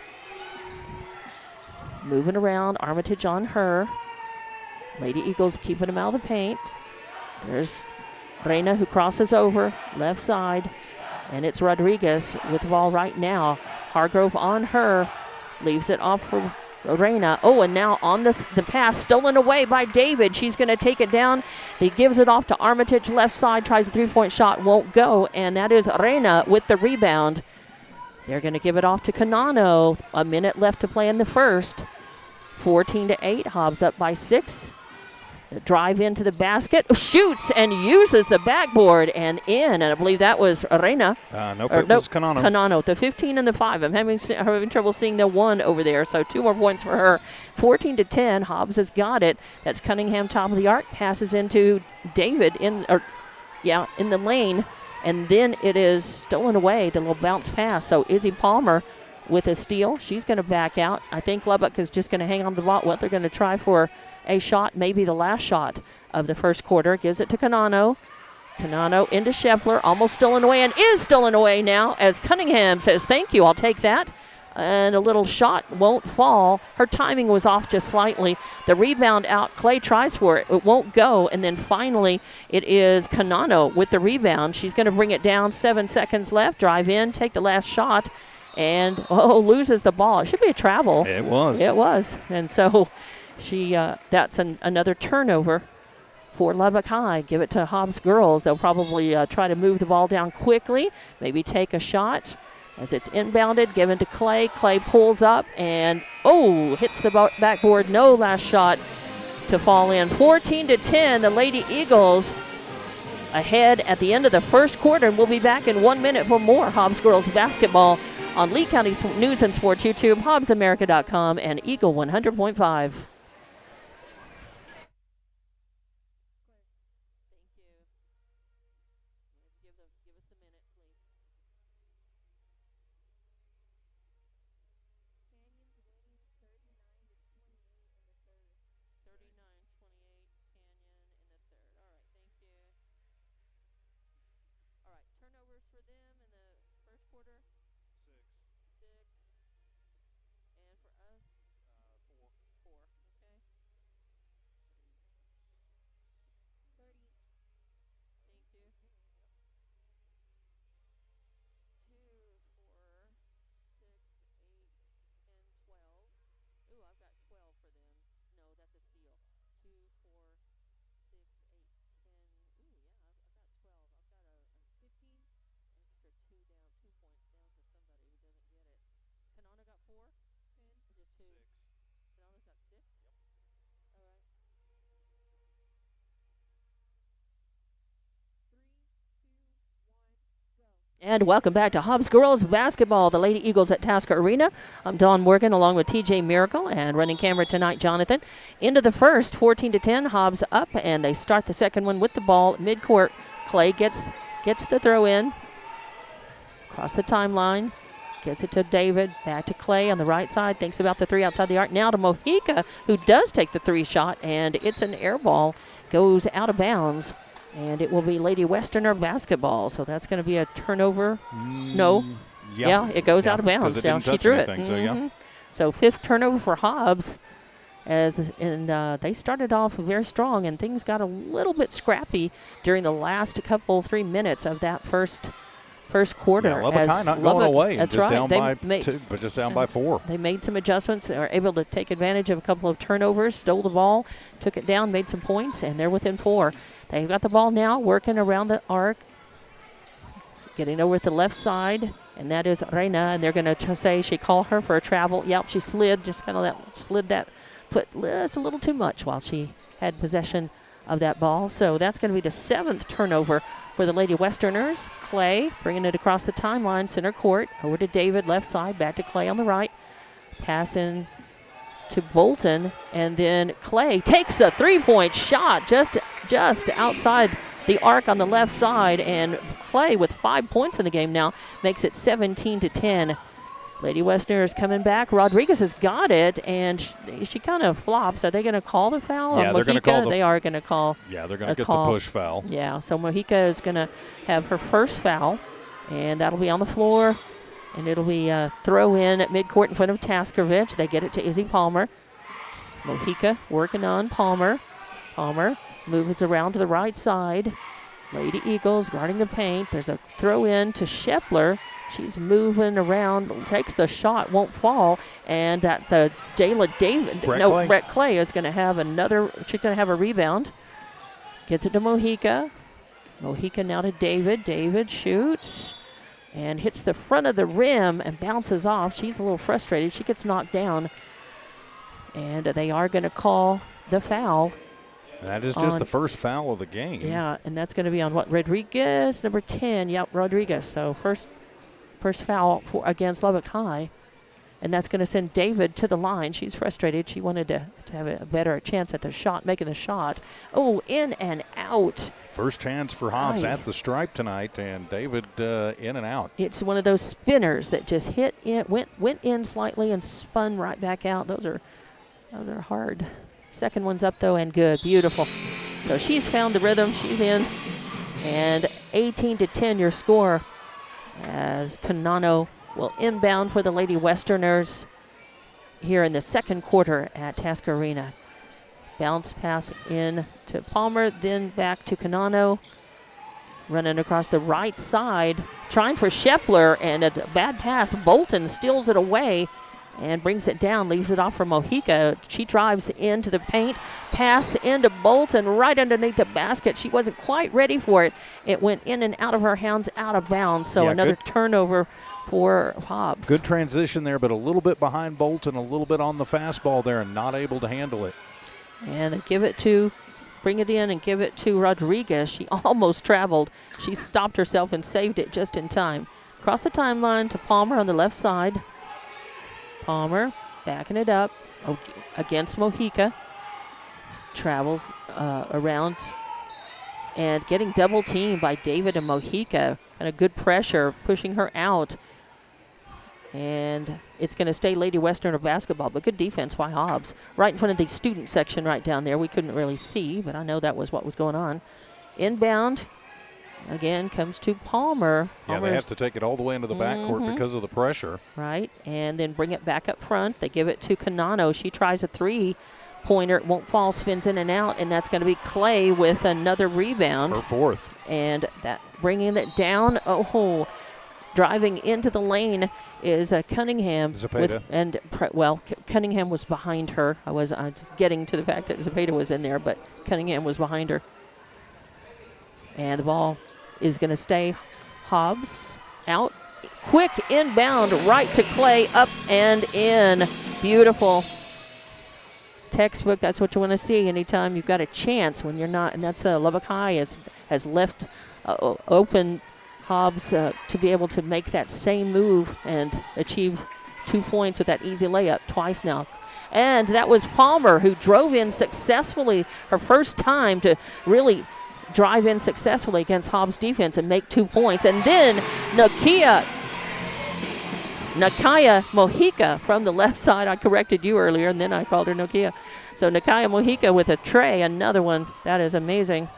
Moving around. Armitage on her. Lady Eagles keeping them out of the paint. There's Reina who crosses over. Left side. And it's Rodriguez with the ball right now. Hargrove on her. Leaves it off for Reina. Oh, and now on the pass, stolen away by David. She's going to take it down. He gives it off to Armitage, left side, tries a 3-point shot, won't go, and that is Reina with the rebound. They're going to give it off to Canano. A minute left to play in the first. 14-8, Hobbs up by 6. The drive into the basket, shoots and uses the backboard and in, and I believe that was Reina. Nope, it was Canano. Canano, the 15 and the 5. I'm having trouble seeing the 1 over there, so 2 more points for her. 14-10, Hobbs has got it. That's Cunningham, top of the arc, passes into David in the lane, and then it is stolen away, the little bounce pass. So Izzy Palmer with a steal. She's going to back out. I think Lubbock is just going to hang on to the ball. Well, they're going to try for a shot, maybe the last shot of the first quarter. Gives it to Canano. Canano into Scheffler, almost stolen away, and is stolen away now as Cunningham says, thank you, I'll take that. And a little shot won't fall. Her timing was off just slightly. The rebound out, Clay tries for it. It won't go. And then finally, it is Canano with the rebound. She's going to bring it down. 7 seconds left. Drive in, take the last shot. And, loses the ball. It should be a travel. It was. It was. And so that's another turnover for Lubbock High. Give it to Hobbs girls. They'll probably try to move the ball down quickly, maybe take a shot. As it's inbounded, given to Clay. Clay pulls up and, hits the backboard. No last shot to fall in. 14-10, the Lady Eagles ahead at the end of the first quarter. And we'll be back in 1 minute for more Hobbs girls basketball on Lee County News and Sports YouTube, HobbsAmerica.com, and Eagle 100.5. And welcome back to Hobbs girls basketball, the Lady Eagles at Tasker Arena. I'm Dawn Morgan along with TJ Miracle and running camera tonight, Jonathan. Into the first, 14-10, Hobbs up, and they start the second one with the ball midcourt. Clay gets the throw in across the timeline. Gets it to David, back to Clay on the right side, thinks about the three outside the arc. Now to Mojica, who does take the three shot, and it's an air ball, goes out of bounds, and it will be Lady Westerner basketball. So that's going to be a turnover. No. Yeah, it goes out of bounds. It didn't she touch threw anything, it. So, yeah. So 5th turnover for Hobbs. They started off very strong, and things got a little bit scrappy during the last 3 minutes of that first quarter. Yeah, Lubbock High not going away. That's just right. Down by 2, but just down by 4. They made some adjustments, are able to take advantage of a couple of turnovers, stole the ball, took it down, made some points, and they're within 4. They've got the ball now, working around the arc, getting over to the left side, and that is Reina, and they're going to say she called her for a travel. Yep, she slid, just kind of slid that foot just a little too much while she had possession of that ball. So that's going to be the 7th turnover for the Lady Westerners. Clay bringing it across the timeline, center court, over to David, left side, back to Clay on the right. Pass in to Bolton, and then Clay takes a 3-point shot just outside the arc on the left side, and Clay with 5 points in the game now makes it 17-10. Lady Westerner is coming back. Rodriguez has got it, and she kind of flops. Are they going to call the foul on Mojica? They are going to call. Yeah, they're going to get the push foul. Yeah, so Mojica is going to have her first foul, and that'll be on the floor, and it'll be a throw in at midcourt in front of Taskovich. They get it to Izzy Palmer. Mojica working on Palmer. Palmer moves around to the right side. Lady Eagles guarding the paint. There's a throw in to Scheffler. She's moving around, takes the shot, won't fall, and Brett Clay is going to have she's going to have a rebound. Gets it to Mojica. Mojica now to David. David shoots and hits the front of the rim and bounces off. She's a little frustrated. She gets knocked down, and they are going to call the foul. That is just the first foul of the game. Yeah, and that's going to be on Rodriguez, number 10. Yep, Rodriguez. So first foul against Lubbock High, and that's going to send David to the line. She's frustrated. She wanted to have a better chance at the shot, making the shot. Oh, in and out. First chance for Hobbs at the stripe tonight, and David in and out. It's one of those spinners that just hit in, went in slightly and spun right back out. Those are hard. Second one's up though, and good, beautiful. So she's found the rhythm. She's in, and 18-10 your score, as Canano will inbound for the Lady Westerners here in the second quarter at Tasker Arena. Bounce pass in to Palmer, then back to Canano. Running across the right side, trying for Scheffler, and a bad pass. Bolton steals it away and brings it down, leaves it off for Mojica. She drives into the paint, pass into Bolton right underneath the basket. She wasn't quite ready for it. It went in and out of her hands, out of bounds. So another turnover for Hobbs. Good transition there, but a little bit behind Bolton, a little bit on the fastball there, and not able to handle it. And they bring it in and give it to Rodriguez. She almost traveled. She stopped herself and saved it just in time. Across the timeline to Palmer on the left side. Palmer backing it up against Mojica. Travels around and getting double teamed by David and Mojica. And a good pressure, pushing her out. And it's going to stay Lady Westerner basketball, but good defense by Hobbs. Right in front of the student section right down there. We couldn't really see, but I know that was what was going on. Inbound, again, comes to Palmer. Yeah, they have to take it all the way into the backcourt because of the pressure. Right, and then bring it back up front. They give it to Canano. She tries a three-pointer. It won't fall, spins in and out, and that's going to be Clay with another rebound. Her fourth. And that bringing it down. Oh, driving into the lane is Cunningham. Zepeda. Cunningham was behind her. I was getting to the fact that Zepeda was in there, but Cunningham was behind her. And the ball is going to stay Hobbs out. Quick inbound right to Clay, up and in. Beautiful. Textbook, that's what you want to see anytime you've got a chance when you're not. And that's Lubbock High has left open Hobbs to be able to make that same move and achieve 2 points with that easy layup twice now. And that was Palmer who drove in successfully, her first time to really drive in successfully against Hobbs defense and make 2 points. And then Nakia Nakaya Mojica from the left side. I corrected you earlier, and then I called her Nokia. So Nakaya Mojica with a tray, another one. That is amazing.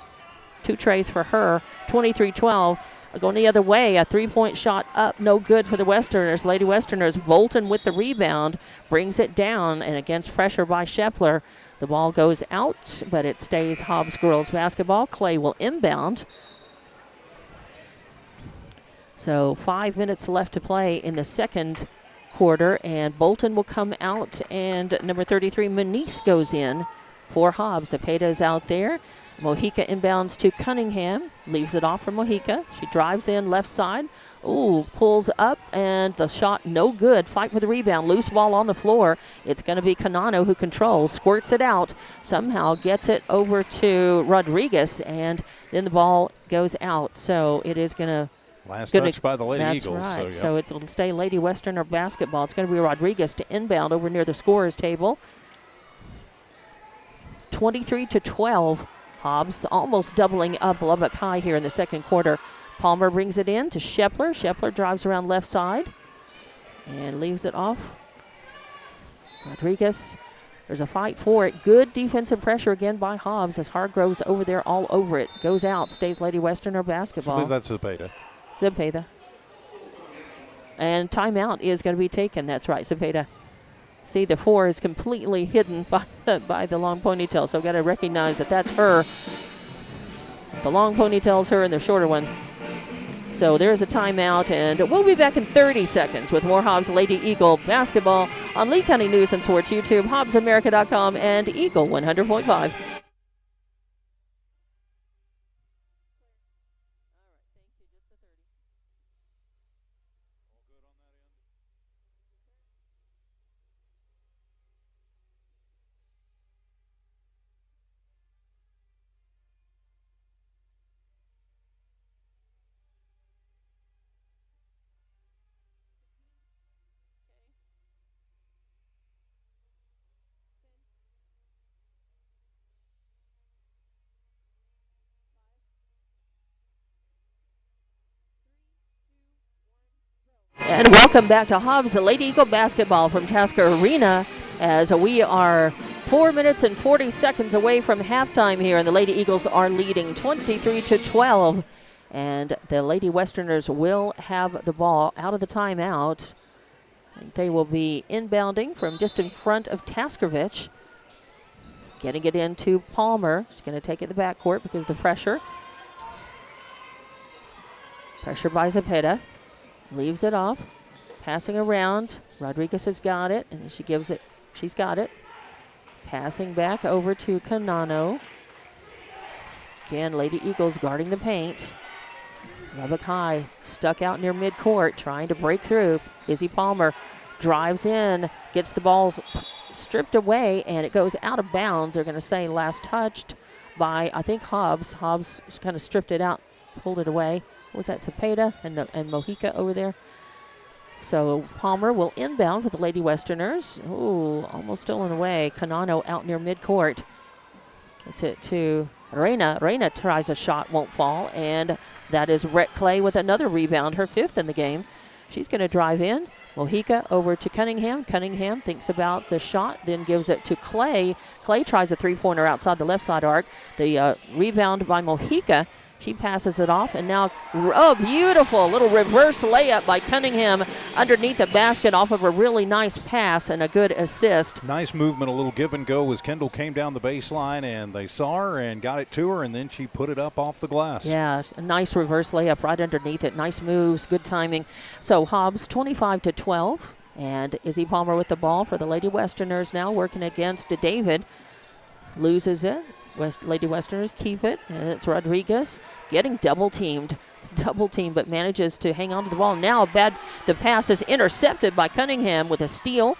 2 trays for her, 23-12. Going the other way, a 3-point shot up, no good for the Westerners. Lady Westerners, Bolton with the rebound, brings it down, and against pressure by Scheffler, the ball goes out, but it stays Hobbs girls basketball. Clay will inbound. So 5 minutes left to play in the second quarter, and Bolton will come out, and number 33, Manice, goes in for Hobbs. Zepeda is out there. Mojica inbounds to Cunningham, leaves it off for Mojica. She drives in left side. Ooh, pulls up, and the shot no good. Fight for the rebound. Loose ball on the floor. It's going to be Canano who controls, squirts it out, somehow gets it over to Rodriguez, and then the ball goes out. So it is going to last touch by the Lady Eagles. Eagles. Right. So it'll stay Lady Westerner basketball. It's going to be Rodriguez to inbound over near the scorer's table. 23-12. Hobbs almost doubling up Lubbock High here in the second quarter. Palmer brings it in to Scheffler. Scheffler drives around left side and leaves it off. Rodriguez, there's a fight for it. Good defensive pressure again by Hobbs as Hargrove's over there all over it. Goes out, stays Lady Westerner basketball. I believe that's Zepeda. Zepeda. And timeout is going to be taken. That's right, Zepeda. See, the 4 is completely hidden by the long ponytail, so I've got to recognize that that's her. The long ponytail's her and the shorter one. So there's a timeout, and we'll be back in 30 seconds with more Hobbs Lady Eagle basketball on Lee County News and Sports YouTube, HobbsAmerica.com, and Eagle 100.5. And welcome back to Hobbs, the Lady Eagle basketball from Tasker Arena, as we are 4 minutes and 40 seconds away from halftime here, and the Lady Eagles are leading 23-12. And the Lady Westerners will have the ball out of the timeout. They will be inbounding from just in front of Taskovich. Getting it into Palmer. She's going to take it in the backcourt because of the pressure. Pressure by Zepeda. Leaves it off. Passing around. Rodriguez has got it, and she gives it. She's got it. Passing back over to Canano. Again, Lady Eagles guarding the paint. Lubbock High stuck out near midcourt, trying to break through. Izzy Palmer drives in, gets the ball stripped away, and it goes out of bounds. They're going to say last touched by, I think, Hobbs. Hobbs kind of stripped it out, pulled it away. What was that, Zepeda and Mojica over there? So Palmer will inbound for the Lady Westerners. Ooh, almost stolen away. Canano out near midcourt. Gets it to Reina. Reina tries a shot, won't fall, and that is Rhett Clay with another rebound, her 5th in the game. She's going to drive in. Mojica over to Cunningham. Cunningham thinks about the shot, then gives it to Clay. Clay tries a 3-pointer outside the left side arc. The rebound by Mojica. She passes it off, and now, oh, beautiful little reverse layup by Cunningham underneath the basket off of a really nice pass and a good assist. Nice movement, a little give and go as Kendall came down the baseline, and they saw her and got it to her, and then she put it up off the glass. Yeah, a nice reverse layup right underneath it. Nice moves, good timing. So Hobbs 25-12, and Izzy Palmer with the ball for the Lady Westerners now working against David. Loses it. Lady Westerners keep it, and it's Rodriguez getting double-teamed, but manages to hang on to the ball. Now the pass is intercepted by Cunningham with a steal.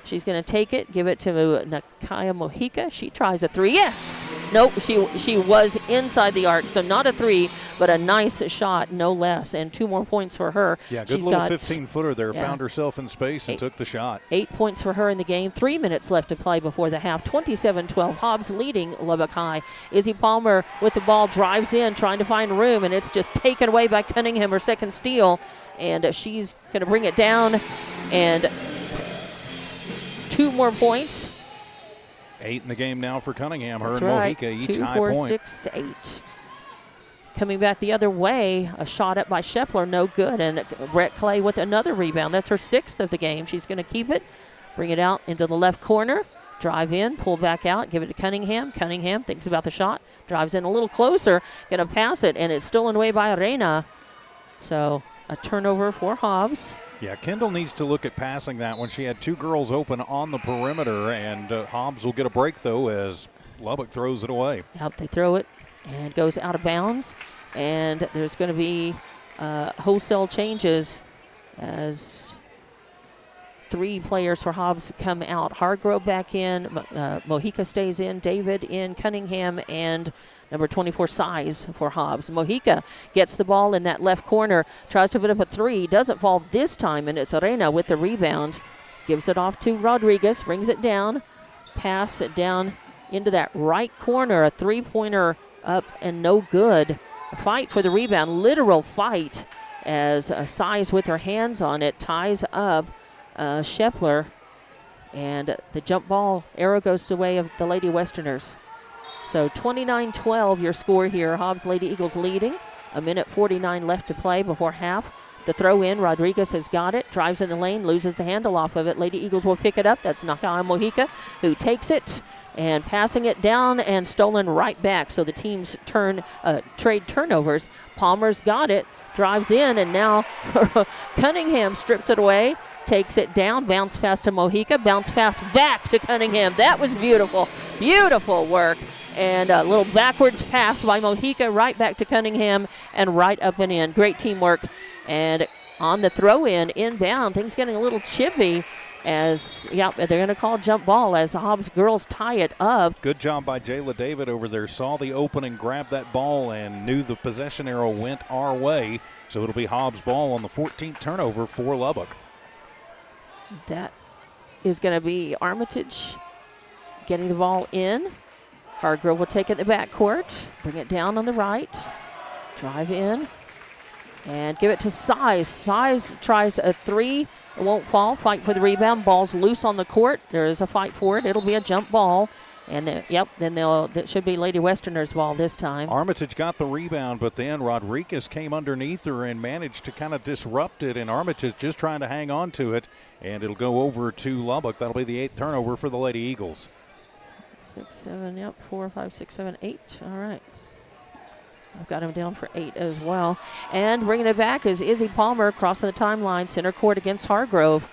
She's going to take it, give it to Nakaya Mojica. She tries a 3. Yes! Nope, she was inside the arc, so not a 3, but a nice shot, no less, and 2 more points for her. Yeah, good little 15-footer there. Yeah. Found herself in space and took the shot. 8 points for her in the game. 3 minutes left to play before the half. 27-12. Hobbs leading Lubbock High. Izzy Palmer with the ball drives in, trying to find room, and it's just taken away by Cunningham, her second steal. And she's going to bring it down And 2 more points. 8 in the game now for Cunningham. Her That's and right. Mojica each 2, high 4, point. 6, 8. Coming back the other way, a shot up by Scheffler, no good. And Brett Clay with another rebound. That's her 6th of the game. She's going to keep it, bring it out into the left corner, drive in, pull back out, give it to Cunningham. Cunningham thinks about the shot, drives in a little closer, going to pass it, and it's stolen away by Arena. So a turnover for Hobbs. Yeah, Kendall needs to look at passing that one. She had 2 girls open on the perimeter, and Hobbs will get a break, though, as Lubbock throws it away. Yep, they throw it, and it goes out of bounds. And there's going to be wholesale changes as 3 players for Hobbs come out. Hargrove back in, Mojica stays in, David in, Cunningham, and number 24 Size for Hobbs. Mojica gets the ball in that left corner, tries to put up a 3, doesn't fall this time, and it's Arena with the rebound. Gives it off to Rodriguez, brings it down, pass it down into that right corner, a 3-pointer up and no good. A fight for the rebound, literal fight, as Size with her hands on it ties up Scheffler, and the jump ball arrow goes the way of the Lady Westerners. So 29-12 your score here. Hobbs Lady Eagles leading. 1:49 left to play before half. The throw in, Rodriguez has got it, drives in the lane, loses the handle off of it. Lady Eagles will pick it up. That's Nakaya Mojica who takes it and passing it down and stolen right back. So the teams trade turnovers. Palmer's got it, drives in, and now Cunningham strips it away, takes it down, bounce pass to Mojica, bounce pass back to Cunningham. That was beautiful, beautiful work. And a little backwards pass by Mojica right back to Cunningham and right up and in. Great teamwork. And on the throw-in, inbound, things getting a little chippy as, they're going to call jump ball as the Hobbs girls tie it up. Good job by Jayla David over there. Saw the opening, grabbed that ball, and knew the possession arrow went our way. So it'll be Hobbs ball on the 14th turnover for Lubbock. That is going to be Armitage getting the ball in. Hargrove will take it in the backcourt, bring it down on the right, drive in, and give it to Size. Size tries a 3, it won't fall, fight for the rebound, ball's loose on the court. There is a fight for it, it'll be a jump ball. And then that should be Lady Westerners' ball this time. Armitage got the rebound, but then Rodriguez came underneath her and managed to kind of disrupt it, and Armitage just trying to hang on to it, and it'll go over to Lubbock. That'll be the 8th turnover for the Lady Eagles. 6, 7, 4, 5, 6, 7, 8. All right. I've got him down for 8 as well. And bringing it back is Izzy Palmer crossing the timeline, center court against Hargrove.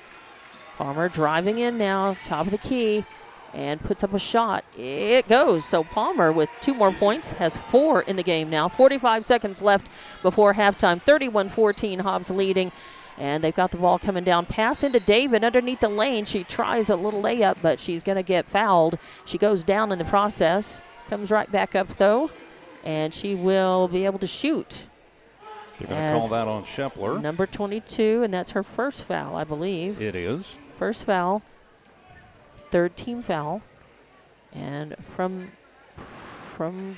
Palmer driving in now, top of the key, and puts up a shot. It goes. So Palmer with 2 more points has 4 in the game now. 45 seconds left before halftime. 31-14, Hobbs leading. And they've got the ball coming down. Pass into David underneath the lane. She tries a little layup, but she's going to get fouled. She goes down in the process. Comes right back up, though. And she will be able to shoot. They're going to call that on Scheffler. Number 22, and that's her first foul, I believe. It is. First foul. 3rd team foul. And from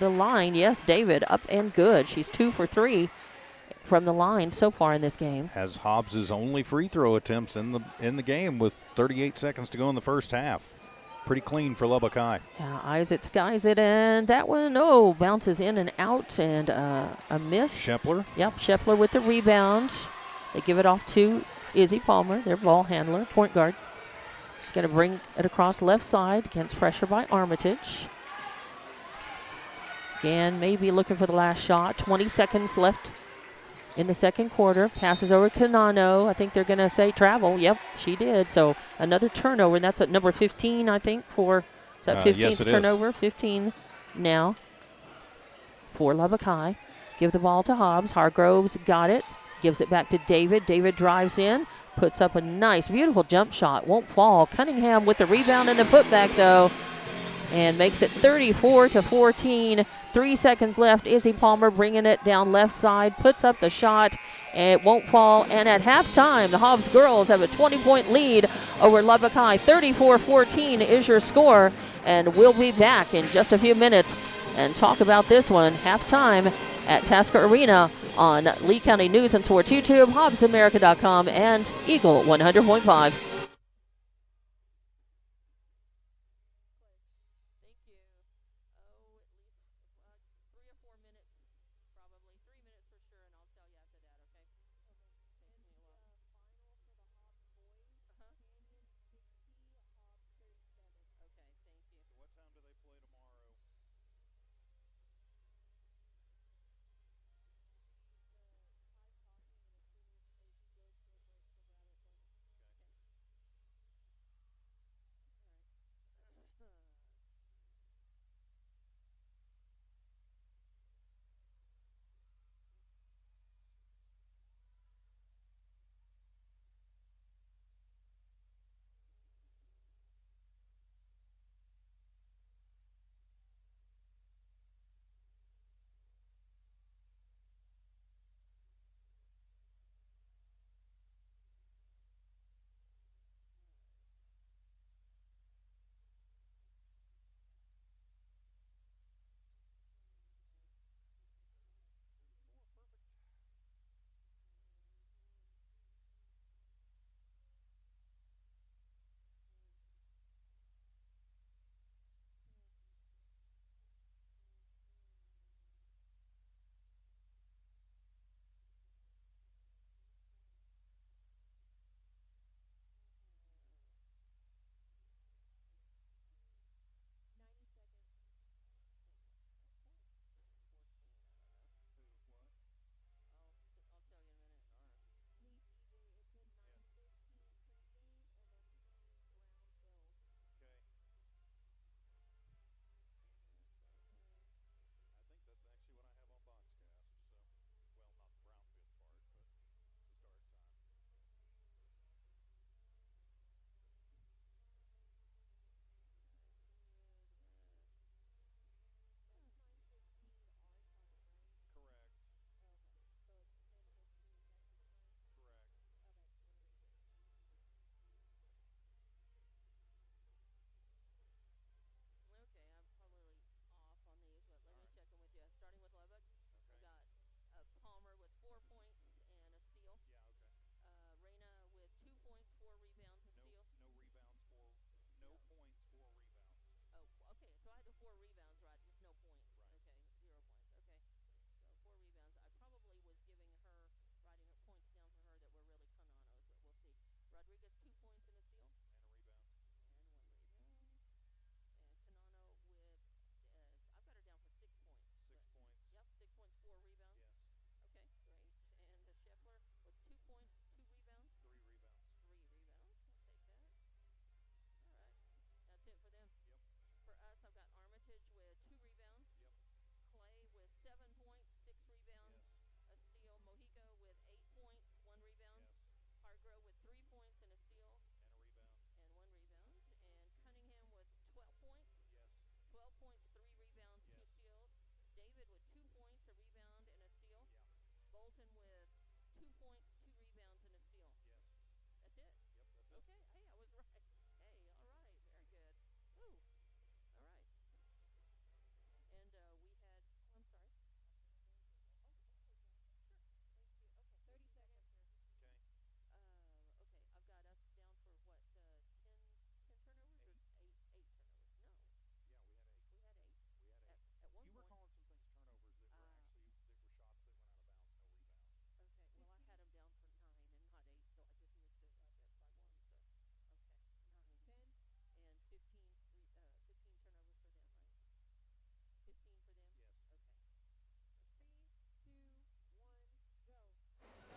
the line, yes, David, up and good. She's 2 for 3. From the line so far in this game. Has Hobbs' only free throw attempts in the game with 38 seconds to go in the first half. Pretty clean for Lubbock High. Yeah, eyes it, skies it, and that one, bounces in and out, and a miss. Scheffler? Yep, Scheffler with the rebound. They give it off to Izzy Palmer, their ball handler, point guard. She's going to bring it across left side against pressure by Armitage. Again, maybe looking for the last shot. 20 seconds left in the second quarter. Passes over Canano. I think they're going to say travel. Yep, she did. So another turnover, and that's at number 15, I think, for, is that 15th yes, turnover? 15 now for Lubbock High. Give the ball to Hobbs. Hargrove's got it. Gives it back to David. David drives in. Puts up a nice, beautiful jump shot. Won't fall. Cunningham with the rebound and the putback, though. And makes it 34-14. 3 seconds left. Izzy Palmer bringing it down left side. Puts up the shot. And it won't fall. And at halftime, the Hobbs girls have a 20-point lead over Lubbock High. 34-14 is your score. And we'll be back in just a few minutes and talk about this one. Halftime at Tasker Arena on Lee County News and Sports YouTube, HobbsAmerica.com, and Eagle 100.5.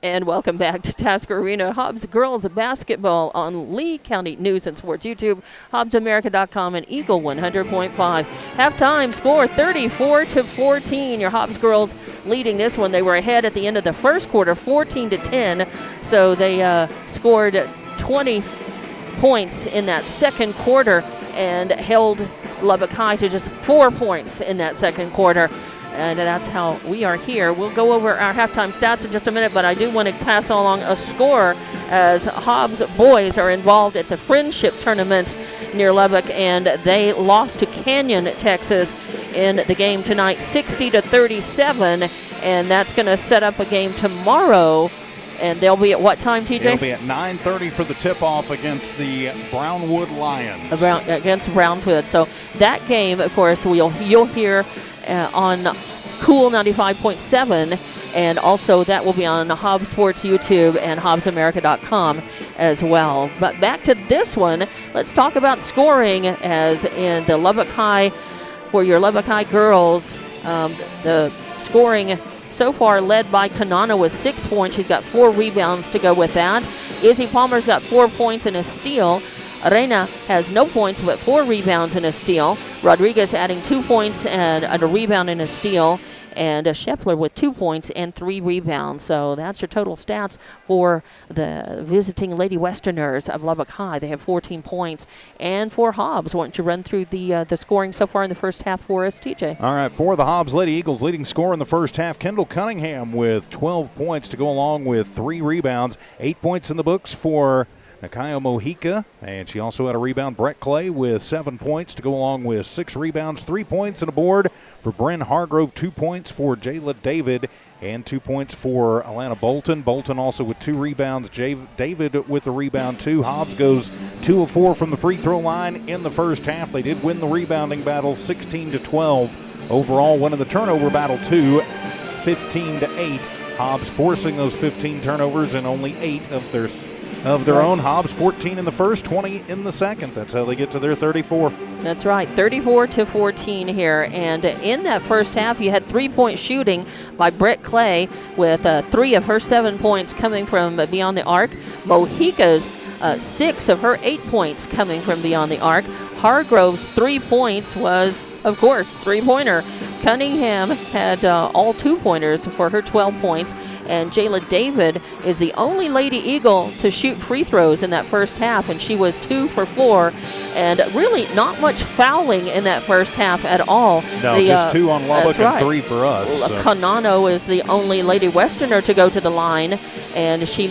And welcome back to Tasker Arena. Hobbs girls basketball on Lee County News and Sports YouTube, HobbsAmerica.com, and Eagle 100.5. Halftime score 34-14. Your Hobbs girls leading this one. They were ahead at the end of the first quarter, 14-10. So they scored 20 points in that second quarter and held Lubbock High to just 4 points in that second quarter. And that's how we are here. We'll go over our halftime stats in just a minute, but I do want to pass along a score as Hobbs boys are involved at the Friendship Tournament near Lubbock, and they lost to Canyon, Texas in the game tonight, 60-37. and that's going to set up a game tomorrow. And they'll be at what time, TJ? They'll be at 9:30 for the tip-off against the Brownwood Lions. Against Brownwood. So that game, of course, you'll hear on Cool 95.7, and also that will be on the Hobbs Sports YouTube and HobbsAmerica.com as well. But back to this one, let's talk about scoring, as in the Lubbock High, for your Lubbock High girls, the scoring so far led by Kanana with 6 points. She's got 4 rebounds to go with that. Izzy Palmer's got 4 points and a steal. Arena has no points but 4 rebounds and a steal. Rodriguez adding 2 points and a rebound and a steal. And Scheffler with 2 points and 3 rebounds. So that's your total stats for the visiting Lady Westerners of Lubbock High. They have 14 points. And for Hobbs, why don't you run through the scoring so far in the first half for us, TJ? All right, for the Hobbs Lady Eagles, leading scorer in the first half, Kendall Cunningham with 12 points to go along with 3 rebounds. 8 points in the books for Nakayo Mojica, and she also had a rebound. Brett Clay with 7 points to go along with 6 rebounds, 3 points and a board for Bryn Hargrove, 2 points for Jayla David, and 2 points for Alana Bolton. Bolton also with 2 rebounds. David with a rebound, 2. Hobbs goes 2 of 4 from the free throw line in the first half. They did win the rebounding battle 16-12. Overall, winning the turnover battle 15-8. Hobbs forcing those 15 turnovers and only 8 of their own. Hobbs 14 in the first, 20 in the second. That's how they get to their 34. That's right, 34-14 here. And in that first half, you had 3-point shooting by Brett Clay with 3 of her 7 points coming from beyond the arc. Mojica's 6 of her 8 points coming from beyond the arc. Hargrove's 3 points was, of course, 3-pointer. Cunningham had all 2-pointers for her 12 points. And Jayla David is the only Lady Eagle to shoot free throws in that first half, and she was 2 for 4. And really not much fouling in that first half at all. No, just 2 on Lubbock and 3 for us. Kanano is the only Lady Westerner to go to the line, and she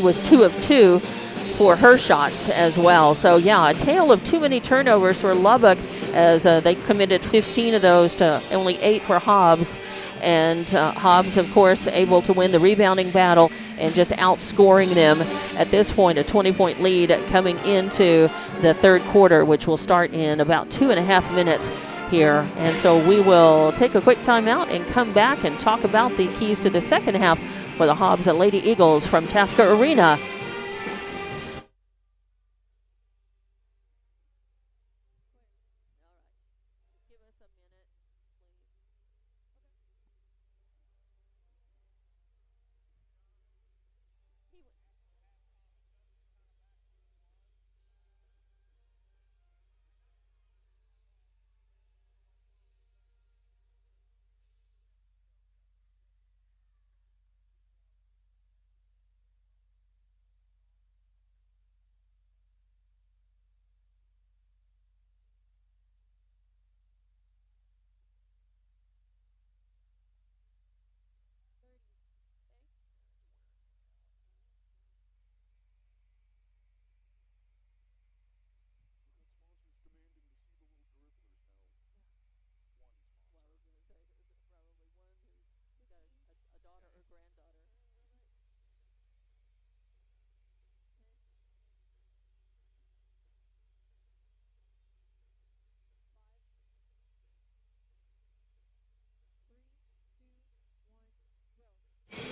was 2 of 2 for her shots as well. So, yeah, a tale of too many turnovers for Lubbock, as they committed 15 of those to only 8 for Hobbs. And Hobbs, of course, able to win the rebounding battle and just outscoring them at this point, a 20-point lead coming into the third quarter, which will start in about 2.5 minutes here. And so we will take a quick timeout and come back and talk about the keys to the second half for the Hobbs and Lady Eagles from Tasker Arena.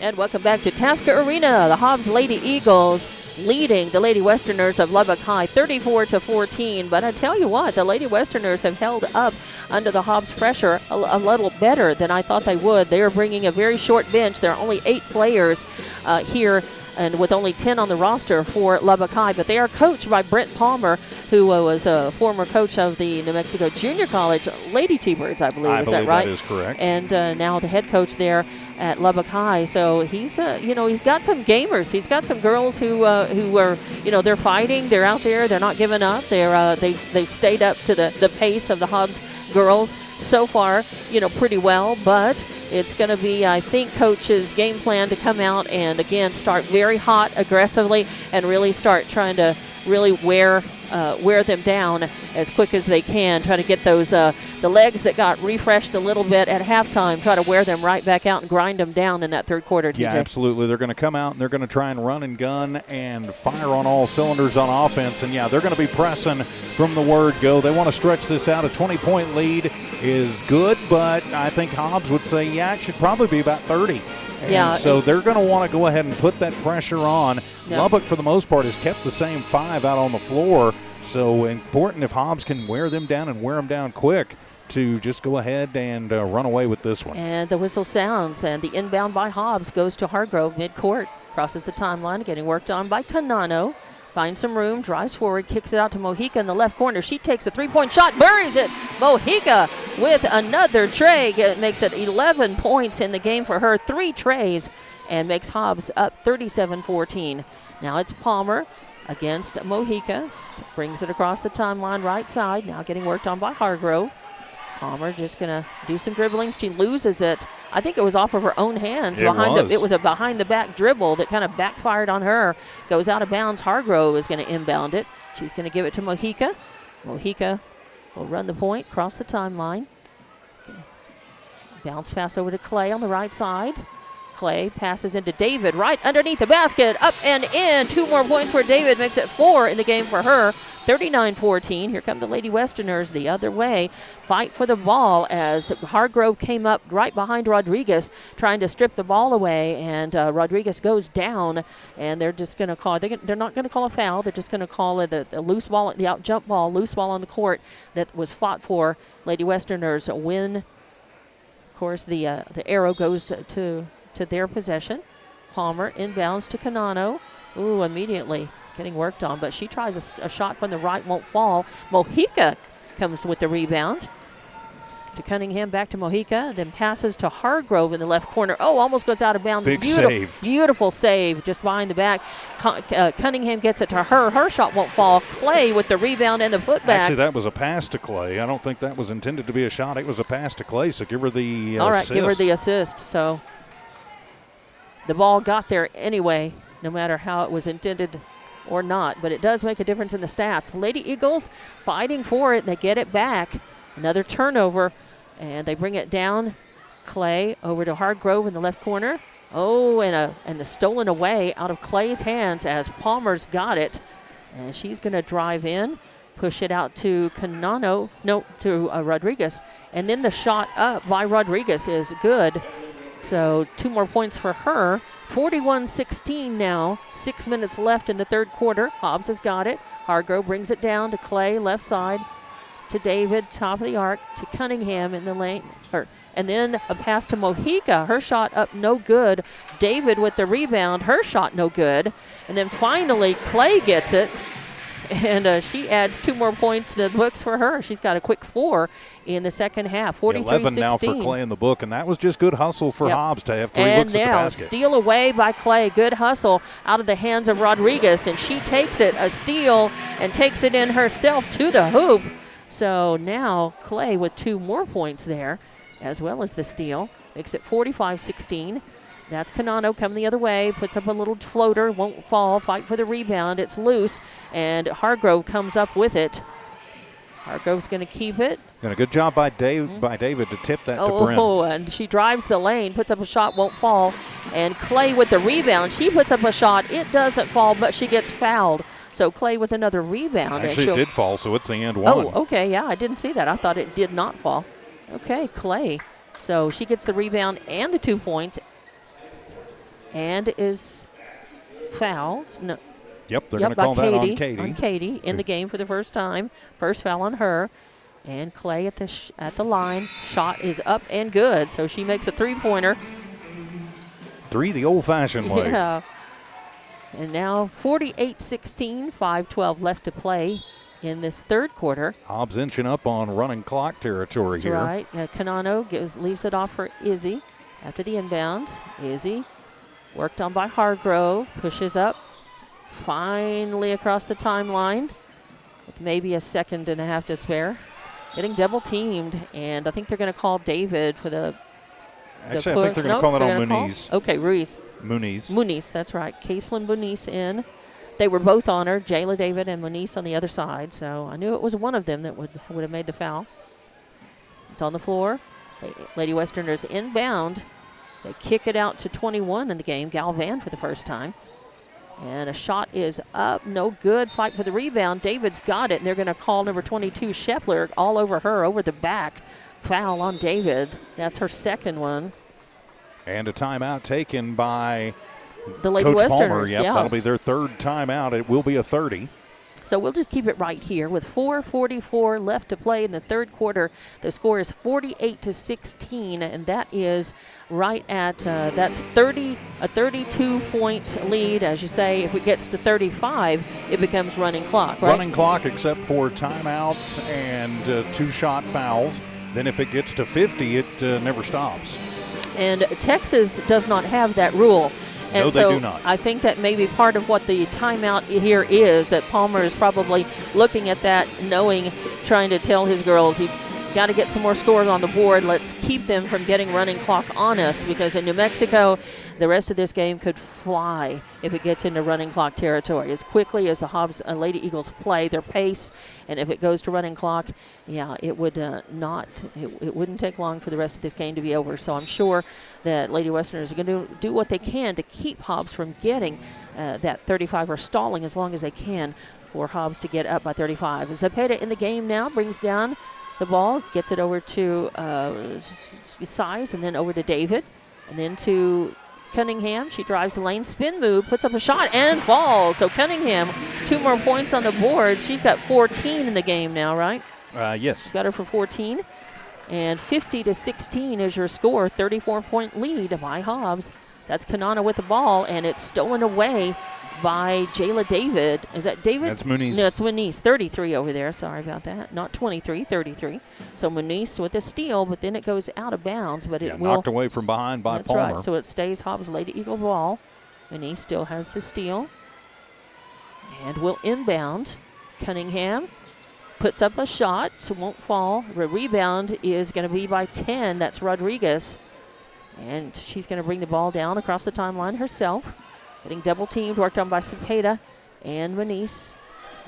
And welcome back to Tasker Arena. The Hobbs Lady Eagles leading the Lady Westerners of Lubbock High 34-14. But I tell you what, the Lady Westerners have held up under the Hobbs pressure a little better than I thought they would. They are bringing a very short bench. There are only 8 players here, and with only 10 on the roster for Lubbock High. But they are coached by Brent Palmer, who was a former coach of the New Mexico Junior College Lady T-Birds, I believe. Is that right? That is correct. And now the head coach there at Lubbock High. So he's, he's got some gamers. He's got some girls who are, they're fighting. They're out there. They're not giving up. They've stayed up to the pace of the Hobbs girls so far, pretty well. But it's going to be, I think, Coach's game plan to come out and, again, start very hot aggressively and really start trying to really wear wear them down as quick as they can. Try to get those the legs that got refreshed a little bit at halftime. Try to wear them right back out and grind them down in that third quarter. TJ. Yeah, absolutely. They're going to come out and they're going to try and run and gun and fire on all cylinders on offense. And yeah, they're going to be pressing from the word go. They want to stretch this out. A 20-point lead is good, but I think Hobbs would say, yeah, it should probably be about 30. And so they're going to want to go ahead and put that pressure on. Yep. Lubbock, for the most part, has kept the same 5 out on the floor. So important if Hobbs can wear them down and wear them down quick to just go ahead and run away with this one. And the whistle sounds, and the inbound by Hobbs goes to Hargrove midcourt. Crosses the timeline, getting worked on by Canano. Finds some room, drives forward, kicks it out to Mojica in the left corner. She takes a three-point shot, buries it. Mojica with another tray. It makes it 11 points in the game for her. 3 trays, and makes Hobbs up 37-14. Now it's Palmer against Mojica. Brings it across the timeline, right side. Now getting worked on by Hargrove. Palmer just going to do some dribbling. She loses it. I think it was off of her own hands. It was a behind-the-back dribble that kind of backfired on her. Goes out of bounds. Hargrove is going to inbound it. She's going to give it to Mojica. Mojica will run the point, cross the timeline. Bounce pass over to Clay on the right side. Clay passes into David right underneath the basket. Up and in. 2 more points for David. Makes it 4 in the game for her. 39-14. Here come the Lady Westerners the other way. Fight for the ball as Hargrove came up right behind Rodriguez trying to strip the ball away, and Rodriguez goes down, and they're just going to call, they're not going to call a foul. They're just going to call it the loose ball, the out jump ball, loose ball on the court that was fought for. Lady Westerners win. Of course, the arrow goes to their possession. Palmer inbounds to Canano. Ooh, immediately getting worked on, but she tries a shot from the right, won't fall. Mojica comes with the rebound. To Cunningham, back to Mojica, then passes to Hargrove in the left corner. Oh, almost goes out of bounds. Big save. Beautiful save just behind the back. Cunningham gets it to her. Her shot won't fall. Clay with the rebound and the putback. Actually, that was a pass to Clay. I don't think that was intended to be a shot. It was a pass to Clay, so give her the assist. All right, give her the assist. So the ball got there anyway, no matter how it was intended or not, but it does make a difference in the stats. Lady Eagles fighting for it. They get it back. Another turnover, and they bring it down. Clay over to Hargrove in the left corner. Oh, and a stolen away out of Clay's hands as Palmer's got it, and she's going to drive in, push it out to Rodriguez, and then the shot up by Rodriguez is good. So 2 more points for her. 41-16 now. 6 minutes left in the third quarter. Hobbs has got it. Hargrove brings it down to Clay, left side. To David, top of the arc. To Cunningham in the lane. And then a pass to Mojica. Her shot up, no good. David with the rebound. Her shot, no good. And then finally, Clay gets it. And she adds 2 more points to the books for her. She's got a quick 4 in the second half, 43-16. 11 now for Clay in the book, and that was just good hustle for Hobbs to have 3 looks at the basket. And now steal away by Clay. Good hustle out of the hands of Rodriguez, and she takes it, a steal, and takes it in herself to the hoop. So now Clay with 2 more points there, as well as the steal. Makes it 45-16. That's Canano coming the other way, puts up a little floater, won't fall, fight for the rebound. It's loose, and Hargrove comes up with it. Hargrove's going to keep it. And a good job by David to tip that to Bryn. Oh, and she drives the lane, puts up a shot, won't fall. And Clay with the rebound. She puts up a shot. It doesn't fall, but she gets fouled. So Clay with another rebound. Actually, it did fall, so it's the end one. Oh, okay, yeah, I didn't see that. I thought it did not fall. Okay, Clay. So she gets the rebound and the 2 points. And is fouled. No. Yep, they're going to call that on Katie. On Katie in the game for the first time. First foul on her. And Clay at the line. Shot is up and good. So she makes a 3-pointer. 3 the old-fashioned way. Yeah. And now 48-16, 5:12 left to play in this third quarter. Hobbs inching up on running clock territory here. That's right. Canano leaves it off for Izzy after the inbound. Izzy worked on by Hargrove, pushes up, finally across the timeline with maybe a second and a half to spare. Getting double teamed, and I think they're going to call David for the Actually, I think they're going to call it on Muniz. Okay, Muniz, that's right. Caselin Muniz in they were both on her, Jayla David and Moniece on the other side. So I knew it was one of them that would have made the foul. It's on the floor. Lady Westerners inbound. They kick it out to 21 in the game. Galvan for the first time. And a shot is up, no good. Fight for the rebound. David's got it, and they're going to call number 22, Shepler, all over her, over the back. Foul on David. That's her second one. And a timeout taken by the Lady Coach Westerners. Palmer. Yep, that'll be their third timeout. It will be a 30. So we'll just keep it right here with 4:44 left to play in the third quarter. The score is 48-16, and that is right at that's a 32-point lead. As you say, if it gets to 35, it becomes running clock, right? Running clock, except for timeouts and 2-shot fouls. Then if it gets to 50, it never stops. And Texas does not have that rule. And no, so they do not. I think that may be part of what the timeout here is, that Palmer is probably looking at that, knowing, trying to tell his girls, you got to get some more scores on the board. Let's keep them from getting running clock on us, because in New Mexico, the rest of this game could fly if it gets into running clock territory. As quickly as the Hobbs Lady Eagles play their pace, and if it goes to running clock, yeah, it would it wouldn't take long for the rest of this game to be over. So I'm sure that Lady Westerners are going to do what they can to keep Hobbs from getting that 35, or stalling as long as they can for Hobbs to get up by 35. Zepeda in the game now, brings down the ball, gets it over to Size, and then over to David, and then to Cunningham. She drives the lane, spin move, puts up a shot, and falls. So Cunningham, 2 more points on the board. She's got 14 in the game now, right? Yes. Got her for 14. And 50-16 is your score. 34-point lead by Hobbs. That's Kanana with the ball, and it's stolen away by Jayla David. Is that David? That's Moniece. No, it's Moniece. 33 over there. Sorry about that. Not 23, 33. So Moniece with a steal, but then it goes out of bounds. But it will. Knocked away from behind by That's Palmer. right. So it stays Hobbs Lady Eagle ball. Moniece still has the steal. And will inbound. Cunningham puts up a shot, so won't fall. The rebound is going to be by 10. That's Rodriguez. And she's going to bring the ball down across the timeline herself. Getting double teamed, worked on by Cepeda, and Moniece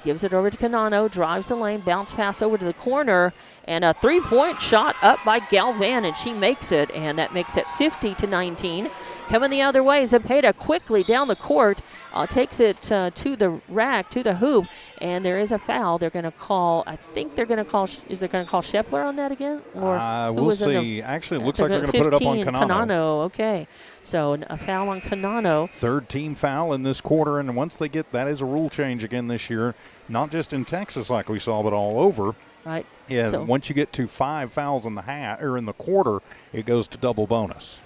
gives it over to Canano, drives the lane, bounce pass over to the corner, and a 3-point shot up by Galvan, and she makes it, and that makes it 50-19. Coming the other way, Cepeda quickly down the court, takes it to the rack, to the hoop, and there is a foul. They're going to call, I think they're going to call, is they going to call Shepler on that again? Or we'll see. Actually, it looks like they're going to put it up on Canano. Okay. So a foul on Canano. Third team foul in this quarter, and once they get, that is a rule change again this year, not just in Texas like we saw, but all over. Right. Yeah, so once you get to 5 fouls in the quarter, it goes to double bonus.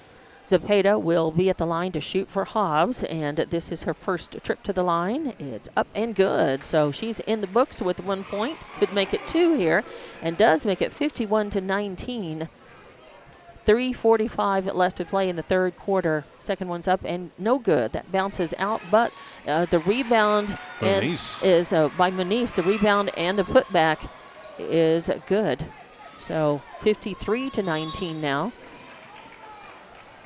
Zepeda will be at the line to shoot for Hobbs, and this is her first trip to the line. It's up and good, so she's in the books with 1 point. Could make it 2 here, and does make it 51-19. 3:45 left to play in the third quarter. Second one's up and no good. That bounces out, but the rebound is by Moniece. The rebound and the putback is good. So 53-19 now.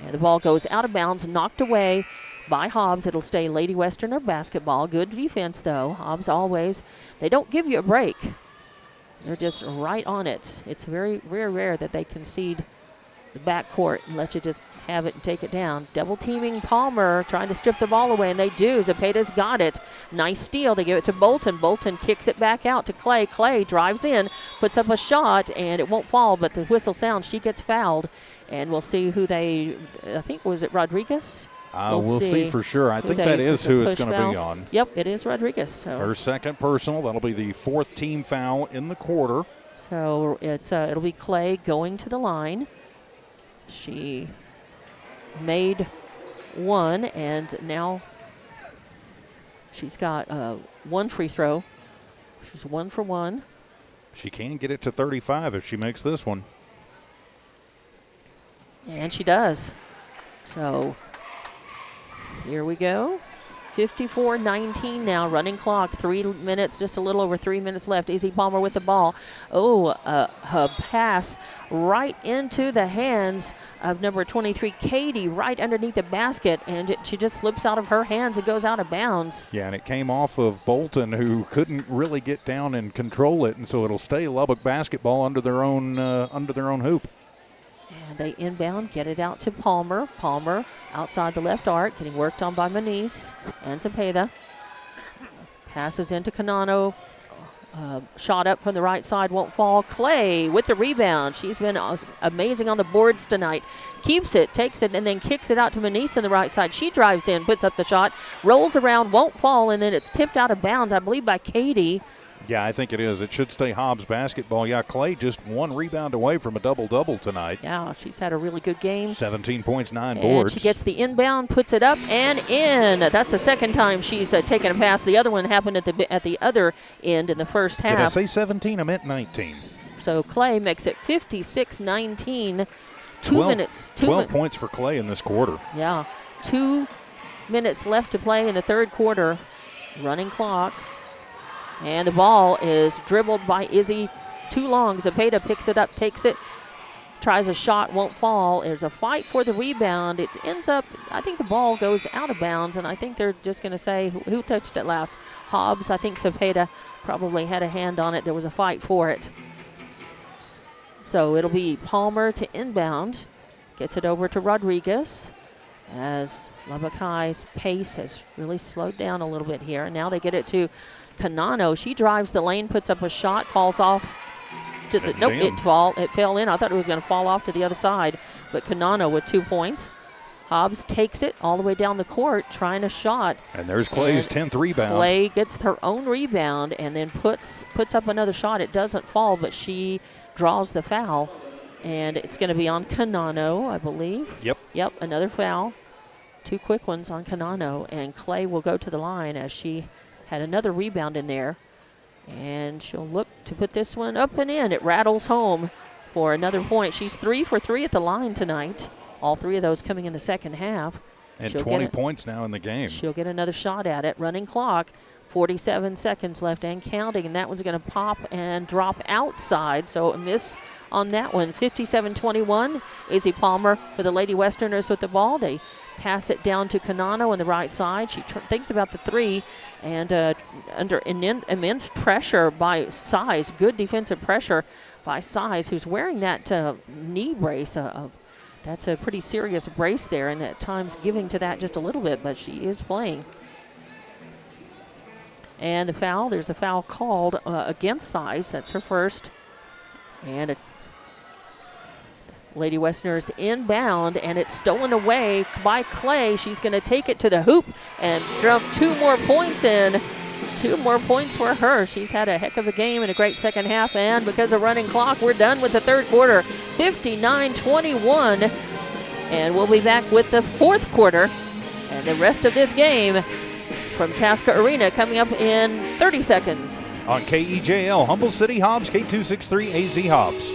And the ball goes out of bounds, knocked away by Hobbs. It'll stay Lady Westerner basketball. Good defense, though. Hobbs always, they don't give you a break. They're just right on it. It's very, very rare that they concede the backcourt and let you just have it and take it down. Double teaming Palmer, trying to strip the ball away, and they do. Zepeda's got it. Nice steal. They give it to Bolton. Bolton kicks it back out to Clay. Clay drives in, puts up a shot, and it won't fall, but the whistle sounds. She gets fouled, and we'll see who they, I think, was it Rodriguez? We'll see for sure. I think that is who it's going to be on. Yep, it is Rodriguez. So her second personal. That'll be the 4th team foul in the quarter. So it's it'll be Clay going to the line. She made 1, and now she's got 1 free throw. She's 1 for 1. She can get it to 35 if she makes this one. And she does. So here we go. 54-19 now, running clock, 3 minutes, just a little over 3 minutes left. Izzy Palmer with the ball. Oh, a pass right into the hands of number 23, Katie, right underneath the basket, and she just slips out of her hands and goes out of bounds. Yeah, and it came off of Bolton, who couldn't really get down and control it, and so it'll stay Lubbock basketball under their own hoop. And they inbound, get it out to Palmer. Palmer outside the left arc, getting worked on by Manise and Cepeda. Passes into Canano. Shot up from the right side, won't fall. Clay with the rebound. She's been amazing on the boards tonight. Keeps it, takes it, and then kicks it out to Manise on the right side. She drives in, puts up the shot, rolls around, won't fall, and then it's tipped out of bounds, I believe, by Katie. Yeah, I think it is. It should stay Hobbs basketball. Yeah, Clay just 1 rebound away from a double-double tonight. Yeah, she's had a really good game. 17 points, 9 and boards. She gets the inbound, puts it up and in. That's the second time she's taken a pass. The other one happened at the other end in the first half. Did I say 17? I meant 19. So Clay makes it 56-19. 12 points for Clay in this quarter. Yeah, 2 minutes left to play in the third quarter. Running clock. And the ball is dribbled by Izzy. Too long. Cepeda picks it up, takes it, tries a shot, won't fall. There's a fight for the rebound. It ends up, I think the ball goes out of bounds, and I think they're just going to say who touched it last. Hobbs. I think Cepeda probably had a hand on it. There was a fight for it. So it'll be Palmer to inbound. Gets it over to Rodriguez as Lubbock High's pace has really slowed down a little bit here. And now they get it to Canano. She drives the lane, puts up a shot, falls off to the it fell in. I thought it was going to fall off to the other side, but Canano with 2 points. Hobbs takes it all the way down the court, trying a shot. And there's Clay's 10th rebound. Clay gets her own rebound and then puts up another shot. It doesn't fall, but she draws the foul, and it's going to be on Canano, I believe. Yep, another foul. 2 quick ones on Canano, and Clay will go to the line as she had another rebound in there, and she'll look to put this one up and in. It rattles home for another point. She's 3 for 3 at the line tonight. All 3 of those coming in the second half. And 20 points now in the game. She'll get another shot at it. Running clock, 47 seconds left and counting, and that one's going to pop and drop outside, so a miss on that one. 57-21. Izzy Palmer for the Lady Westerners with the ball. They pass it down to Canano on the right side. She thinks about the 3, and under immense pressure by Size, good defensive pressure by Size, who's wearing that knee brace. That's a pretty serious brace there, and at times giving to that just a little bit, but she is playing. And the foul, there's a foul called against Size. That's her first. And Lady Westerners inbound, and it's stolen away by Clay. She's going to take it to the hoop and drop 2 more points in. 2 more points for her. She's had a heck of a game and a great second half, and because of running clock, we're done with the third quarter. 59-21, and we'll be back with the fourth quarter and the rest of this game from Tasca Arena coming up in 30 seconds. On KEJL, Humboldt City Hobbs, K263 AZ Hobbs.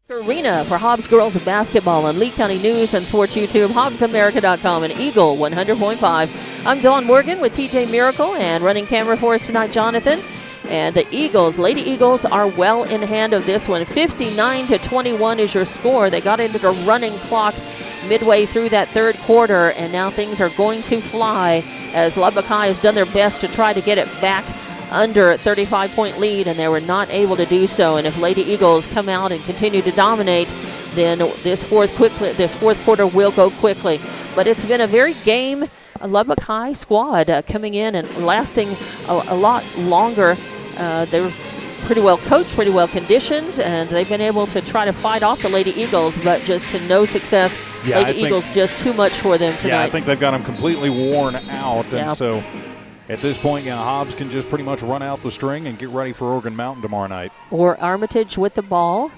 Arena for Hobbs Girls Basketball on Lee County News and Sports YouTube, HobbsAmerica.com, and Eagle 100.5. I'm Dawn Morgan with TJ Miracle, and running camera for us tonight, Jonathan. And the Eagles, Lady Eagles, are well in hand of this one. 59-21 is your score. They got into the running clock midway through that third quarter, and now things are going to fly as Lubbock High has done their best to try to get it back under a 35-point lead, and they were not able to do so. And if Lady Eagles come out and continue to dominate, then this fourth quarter will go quickly. But it's been a very game Lubbock High squad coming in and lasting a lot longer. They're pretty well coached, pretty well conditioned, and they've been able to try to fight off the Lady Eagles, but just to no success Yeah, Lady Eagles just too much for them tonight. Yeah, I think they've got them completely worn out. Yeah. And so at this point, Hobbs can just pretty much run out the string and get ready for Organ Mountain tomorrow night. Or Armitage with the ball.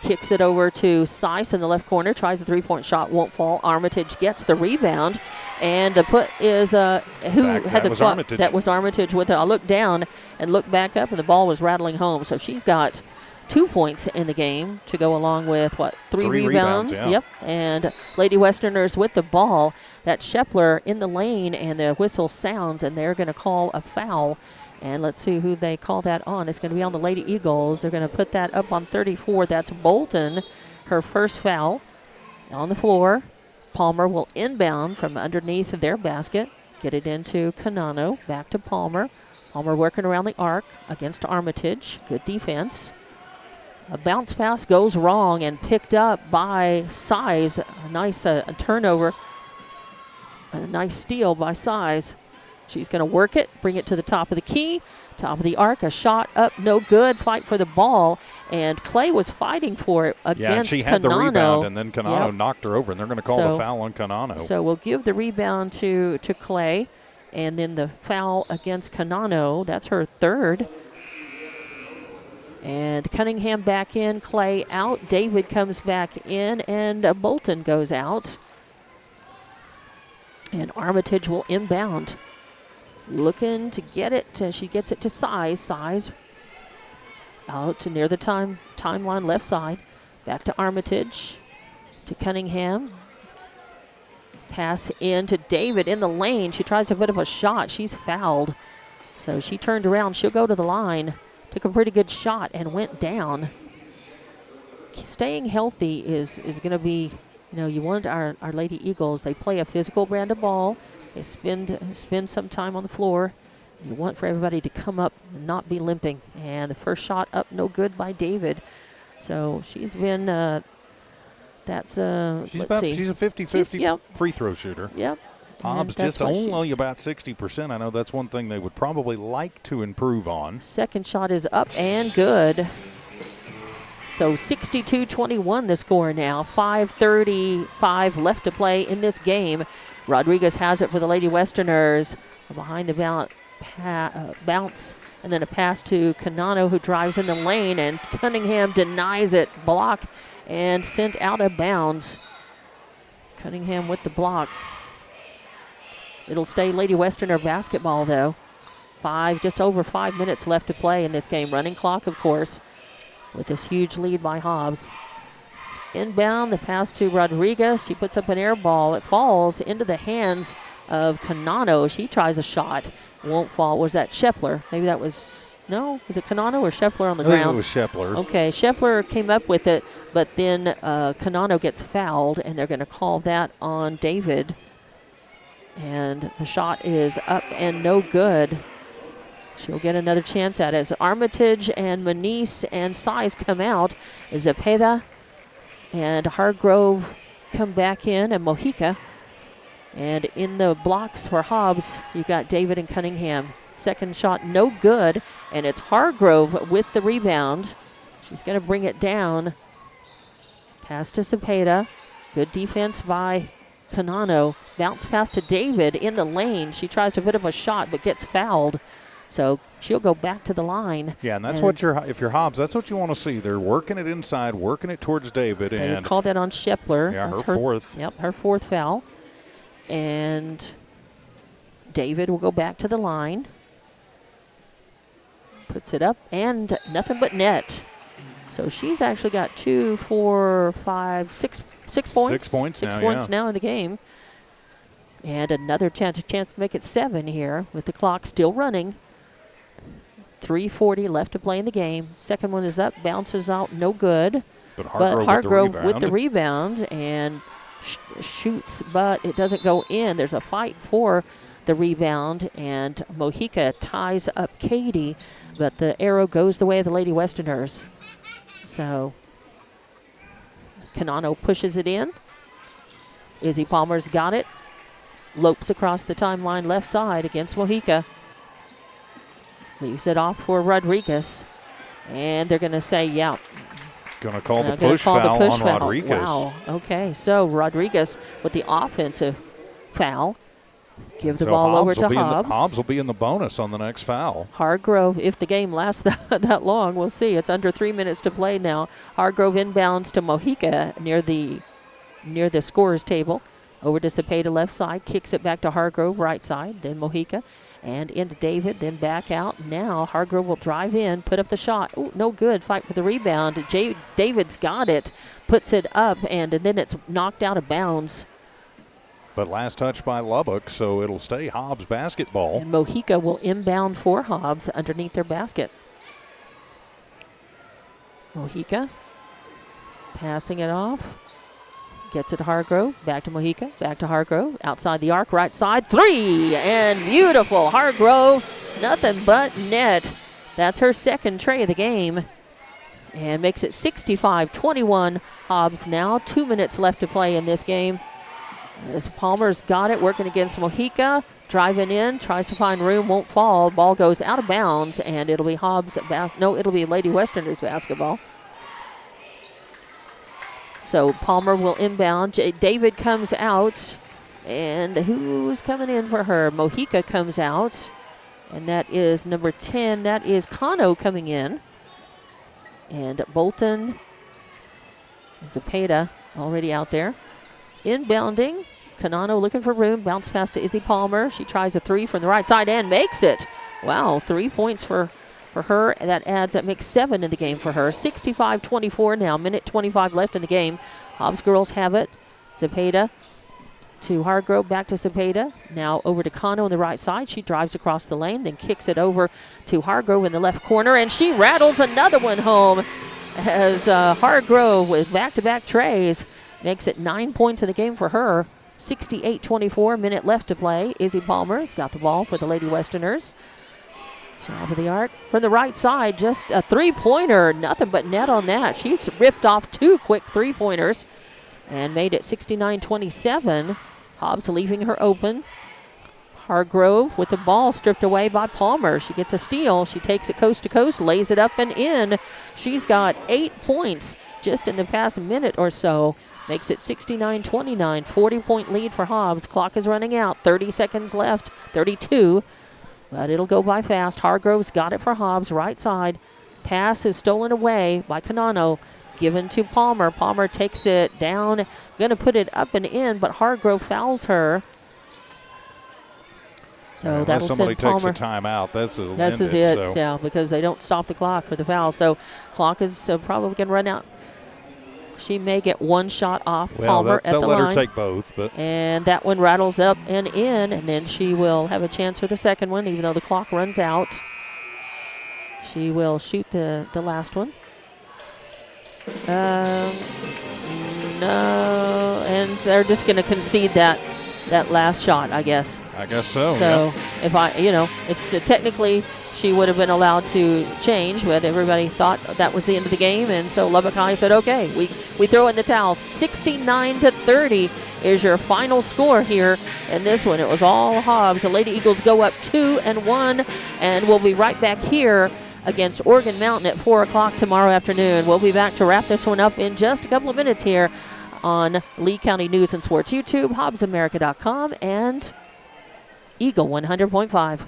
Kicks it over to Seiss in the left corner. Tries a three-point shot. Won't fall. Armitage gets the rebound. And the put is who had the clock? Armitage. That was Armitage with it. I looked down and looked back up, and the ball was rattling home. So she's got 2 points in the game to go along with, three rebounds? Yeah. Yep. And Lady Westerners with the ball. That's Shepler in the lane, and the whistle sounds, and they're going to call a foul. And let's see who they call that on. It's going to be on the Lady Eagles. They're going to put that up on 34. That's Bolton, her first foul on the floor. Palmer will inbound from underneath their basket, get it into Canano, back to Palmer. Palmer working around the arc against Armitage. Good defense. A bounce pass goes wrong and picked up by Seiss. A nice turnover. A nice steal by Seiss. She's going to work it, bring it to the top of the key, top of the arc. A shot up, no good. Fight for the ball. And Clay was fighting for it against Canano. She had the rebound, and then Canano knocked her over, and they're going to call the foul on Canano. So we'll give the rebound to Clay, and then the foul against Canano. That's her third. And Cunningham back in, Clay out. David comes back in, and Bolton goes out. And Armitage will inbound. Looking to get it. She gets it to Seiss. Seiss out to near the timeline left side. Back to Armitage. To Cunningham. Pass in to David in the lane. She tries a bit of a shot. She's fouled. So she turned around. She'll go to the line. Took a pretty good shot and went down. Staying healthy is going to be, you want our Lady Eagles. They play a physical brand of ball. They spend some time on the floor. You want for everybody to come up and not be limping. And the first shot up, no good by David. So she's been, she's a 50-50 free throw shooter. Yep. Hobbs just only about 60%. I know that's one thing they would probably like to improve on. Second shot is up and good. So 62-21 the score now. 5:35 left to play in this game. Rodriguez has it for the Lady Westerners. Behind the bounce, and then a pass to Canano, who drives in the lane, and Cunningham denies it. Block and sent out of bounds. Cunningham with the block. It'll stay Lady Westerner basketball, though. Just over 5 minutes left to play in this game. Running clock, of course, with this huge lead by Hobbs. Inbound, the pass to Rodriguez. She puts up an air ball. It falls into the hands of Canano. She tries a shot. Won't fall. Was that Shepler? Maybe that was, no? Was it Canano or Shepler on the ground? I think it was Shepler. Okay, Shepler came up with it, but then Canano gets fouled, and they're going to call that on David. And the shot is up and no good. She'll get another chance at it. As Armitage and Manise and Seiss come out, Zepeda and Hargrove come back in, and Mojica. And in the blocks for Hobbs, you've got David and Cunningham. Second shot, no good, and it's Hargrove with the rebound. She's going to bring it down. Pass to Zepeda. Good defense by Canano. Bounce pass to David in the lane. She tries a bit of a shot, but gets fouled. So she'll go back to the line. Yeah, and that's what if you're Hobbs, that's what you want to see. They're working it inside, working it towards David. They called that on Shepler. Yeah, her fourth. Yep, her fourth foul. And David will go back to the line. Puts it up, and nothing but net. So she's actually got 2, 4, 5, 6 points. 6 points now, Six points now in the game. And another chance to make it 7 here with the clock still running. 3:40 left to play in the game. Second one is up, bounces out, no good. But Hargrove with the rebound and shoots, but it doesn't go in. There's a fight for the rebound, and Mojica ties up Katie, but the arrow goes the way of the Lady Westerners. So Canano pushes it in. Izzy Palmer's got it. Lopes across the timeline left side against Mojica. Leaves it off for Rodriguez. And they're going to say, yeah, Going to call the Gonna push call foul the push on foul. Rodriguez. Wow. Okay, so Rodriguez with the offensive foul. Give the ball over to Hobbs. Hobbs will be in the bonus on the next foul. Hargrove, if the game lasts that long, we'll see. It's under 3 minutes to play now. Hargrove inbounds to Mojica near the scorer's table. Over to Cepeda left side, kicks it back to Hargrove right side, then Mojica, and into David, then back out. Now Hargrove will drive in, put up the shot. Ooh, no good. Fight for the rebound. David's got it, puts it up, and then it's knocked out of bounds. But last touch by Lubbock, so it'll stay Hobbs basketball. And Mojica will inbound for Hobbs underneath their basket. Mojica passing it off. Gets it to Hargrove. Back to Mojica. Back to Hargrove. Outside the arc, right side. 3! And beautiful. Hargrove, nothing but net. That's her second tray of the game. And makes it 65-21. Hobbs now. 2 minutes left to play in this game. As Palmer's got it, working against Mojica. Driving in, tries to find room, won't fall. Ball goes out of bounds, and it'll be it'll be Lady Westerners basketball. So Palmer will inbound. David comes out. And who's coming in for her? Mojica comes out. And that is number 10. That is Cano coming in. And Bolton and Cepeda already out there. Inbounding. Canano looking for room. Bounce pass to Izzy Palmer. She tries a 3 from the right side and makes it. Wow, 3 points for her. That makes 7 in the game for her. 65-24 now. Minute 25 left in the game. Hobbs girls have it. Cepeda to Hargrove, back to Cepeda. Now over to Cano on the right side. She drives across the lane, then kicks it over to Hargrove in the left corner, and she rattles another one home as Hargrove with back-to-back trays makes it 9 points in the game for her. 68-24, minute left to play. Izzy Palmer's got the ball for the Lady Westerners. Top of the arc. From the right side, just a three-pointer. Nothing but net on that. She's ripped off 2 quick three-pointers and made it 69-27. Hobbs leaving her open. Hargrove with the ball stripped away by Palmer. She gets a steal. She takes it coast to coast, lays it up and in. She's got 8 points just in the past minute or so. Makes it 69-29, 40-point lead for Hobbs. Clock is running out, 30 seconds left, 32. But it'll go by fast. Hargrove's got it for Hobbs, right side. Pass is stolen away by Canano. Given to Palmer. Palmer takes it down. Going to put it up and in, but Hargrove fouls her. So that'll somebody send Palmer. takes a timeout. This is it, yeah, because they don't stop the clock for the foul. So clock is probably going to run out. She may get one shot off Palmer at the line. They'll let her take both. And that one rattles up and in, and then she will have a chance for the second one, even though the clock runs out. She will shoot the last one. No, and they're just going to concede that last shot, I guess. I guess so. So if it's technically she would have been allowed to change, but everybody thought that was the end of the game, and so Lubbock High said, okay, we throw in the towel. 69-30 is your final score here in this one. It was all Hobbs. The Lady Eagles go up 2-1, and we'll be right back here against Oregon Mountain at 4 o'clock tomorrow afternoon. We'll be back to wrap this one up in just a couple of minutes here on Lee County News and Sports YouTube, HobbsAmerica.com, and Eagle 100.5.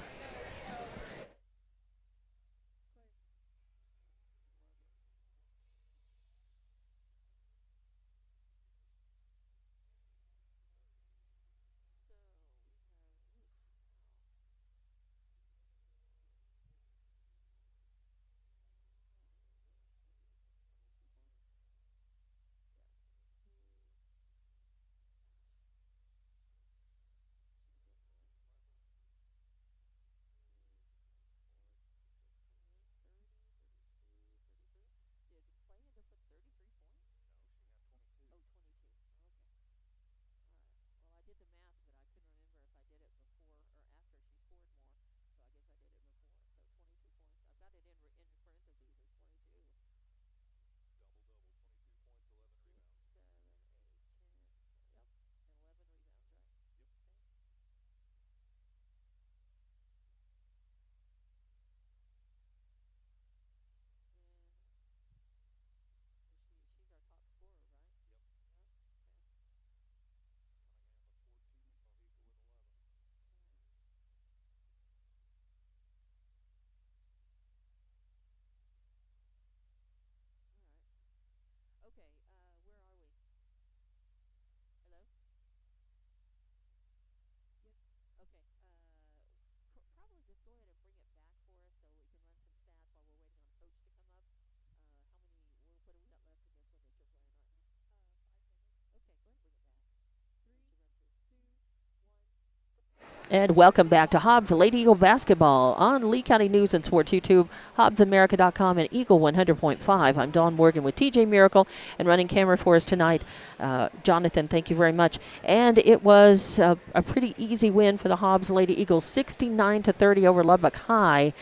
And welcome back to Hobbs Lady Eagle Basketball on Lee County News and Sports YouTube, HobbsAmerica.com, and Eagle 100.5. I'm Dawn Morgan with TJ Miracle, and running camera for us tonight, Jonathan, thank you very much. And it was a pretty easy win for the Hobbs Lady Eagles, 69-30 over Lubbock High.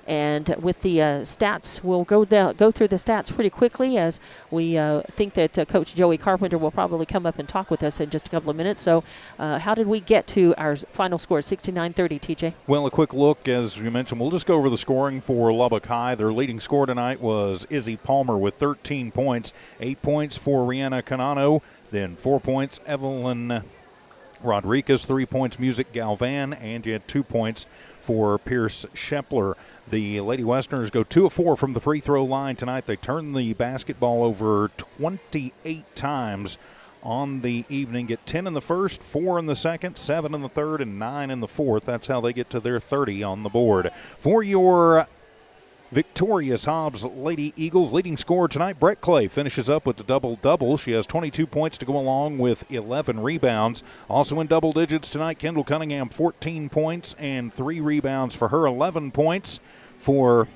And with the stats, we'll go through the stats pretty quickly, as we think that Coach Joey Carpenter will probably come up and talk with us in just a couple of minutes. So how did we get to our final score, 69-30, TJ? Well, a quick look, as you mentioned, we'll just go over the scoring for Lubbock High. Their leading scorer tonight was Izzy Palmer with 13 points, 8 points for Rihanna Canano, then 4 points, Evelyn Rodriguez, 3 points, Music Galvan, and you had 2 points for Pierce Shepler. The Lady Westerners go 2 of 4 from the free throw line tonight. They turn the basketball over 28 times on the evening, get 10 in the first, 4 in the second, 7 in the third, and 9 in the fourth. That's how they get to their 30 on the board. For your victorious Hobbs Lady Eagles, leading scorer tonight, Brett Clay, finishes up with the double-double. She has 22 points to go along with 11 rebounds. Also in double digits tonight, Kendall Cunningham, 14 points and 3 rebounds for her, 11 points for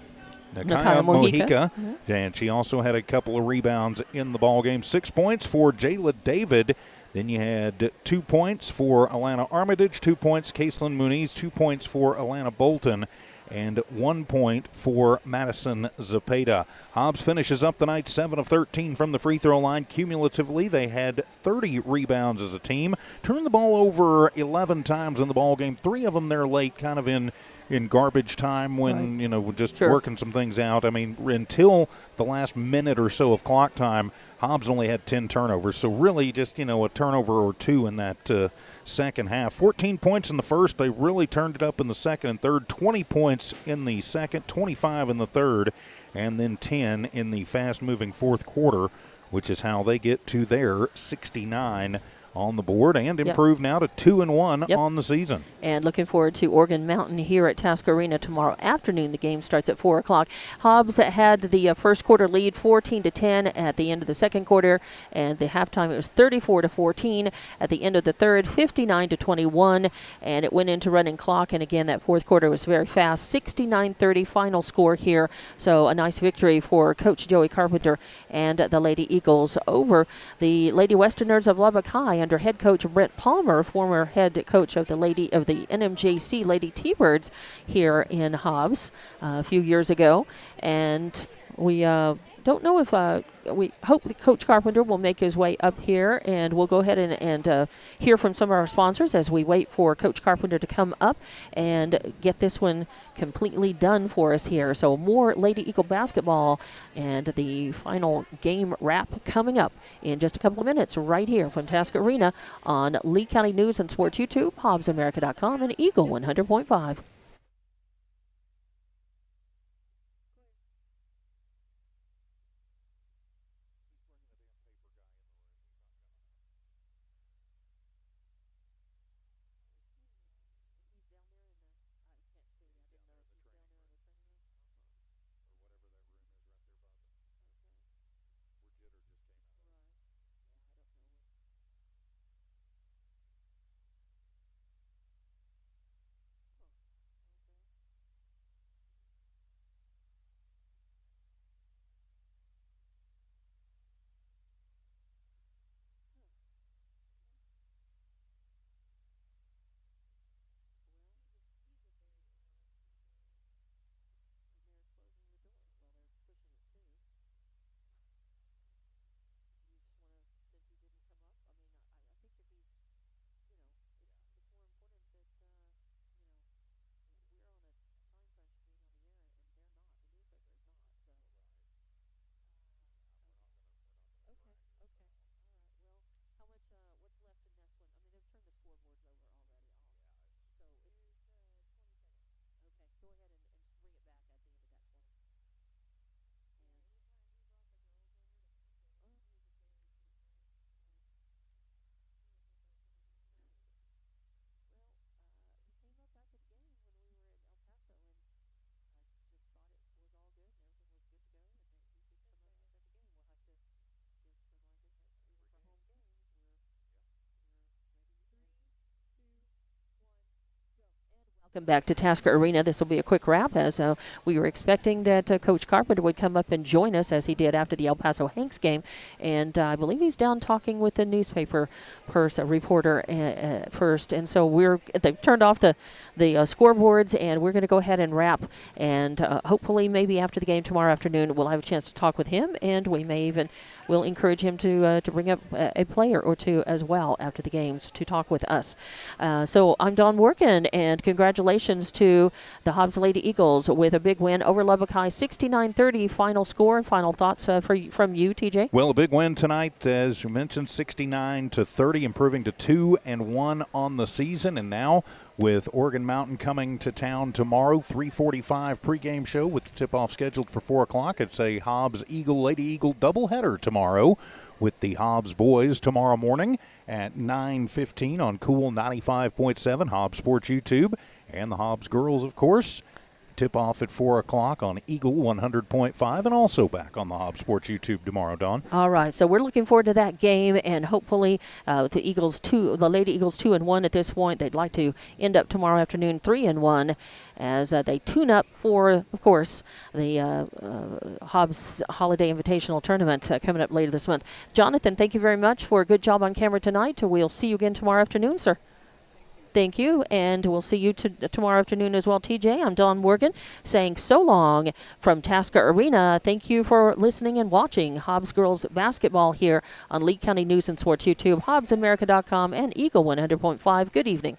Nakaya Mojica. Mm-hmm. And she also had a couple of rebounds in the ballgame. 6 points for Jayla David. Then you had 2 points for Alana Armitage, 2 points, Caitlin Muniz, 2 points for Alana Bolton, and 1 point for Madison Zepeda. Hobbs finishes up the night 7 of 13 from the free throw line. Cumulatively, they had 30 rebounds as a team. Turned the ball over 11 times in the ballgame. 3 of them there late, kind of in garbage time when, just working some things out. I mean, until the last minute or so of clock time, Hobbs only had 10 turnovers. So really just, a turnover or 2 in that second half. 14 points in the first. They really turned it up in the second and third. 20 points in the second, 25 in the third, and then 10 in the fast-moving fourth quarter, which is how they get to their 69 on the board and improve now to 2-1 on the season. And looking forward to Oregon Mountain here at Tasker Arena tomorrow afternoon. The game starts at 4 o'clock. Hobbs had the first quarter lead 14-10 at the end of the second quarter, and the halftime it was 34-14. At the end of the third, 59-21, and it went into running clock. And again, that fourth quarter was very fast. 69-30 final score here. So a nice victory for Coach Joey Carpenter and the Lady Eagles over the Lady Westerners of Lubbock High under head coach Brent Palmer, former head coach of the NMJC Lady T-Birds here in Hobbs a few years ago. And we don't know if we hope that Coach Carpenter will make his way up here, and we'll go ahead and hear from some of our sponsors as we wait for Coach Carpenter to come up and get this one completely done for us here. So more Lady Eagle basketball and the final game wrap coming up in just a couple of minutes right here from Tasker Arena on Lee County News and Sports YouTube, HobbsAmerica.com, and Eagle 100.5. Welcome back to Tasker Arena. This will be a quick wrap as we were expecting that Coach Carpenter would come up and join us as he did after the El Paso Hanks game. And I believe he's down talking with the newspaper reporter first. And so they've turned off the scoreboards, and we're going to go ahead and wrap. And hopefully maybe after the game tomorrow afternoon we'll have a chance to talk with him, and we'll encourage him to bring up a player or two as well after the games to talk with us. So I'm Dawn Morgan, and congratulations to the Hobbs Lady Eagles with a big win over Lubbock High, 69-30 final score. And final thoughts from you, TJ? Well, a big win tonight, as you mentioned, 69-30, improving to 2-1 on the season. And now with Oregon Mountain coming to town tomorrow, 3:45 pregame show with the tip-off scheduled for 4 o'clock. It's a Hobbs Lady Eagle doubleheader tomorrow, with the Hobbs boys tomorrow morning at 9:15 on Cool 95.7 Hobbs Sports YouTube, and the Hobbs girls, of course, tip-off at 4 o'clock on Eagle 100.5, and also back on the Hobbs Sports YouTube tomorrow, Dawn. All right, so we're looking forward to that game, and hopefully the Lady Eagles 2-1 at this point. They'd like to end up tomorrow afternoon 3-1 as they tune up for, of course, the Hobbs Holiday Invitational Tournament coming up later this month. Jonathan, thank you very much for a good job on camera tonight. We'll see you again tomorrow afternoon, sir. Thank you, and we'll see you tomorrow afternoon as well, TJ. I'm Dawn Morgan saying so long from Tasker Arena. Thank you for listening and watching Hobbs Girls Basketball here on Lee County News and Sports YouTube, HobbsAmerica.com, and Eagle 100.5. Good evening.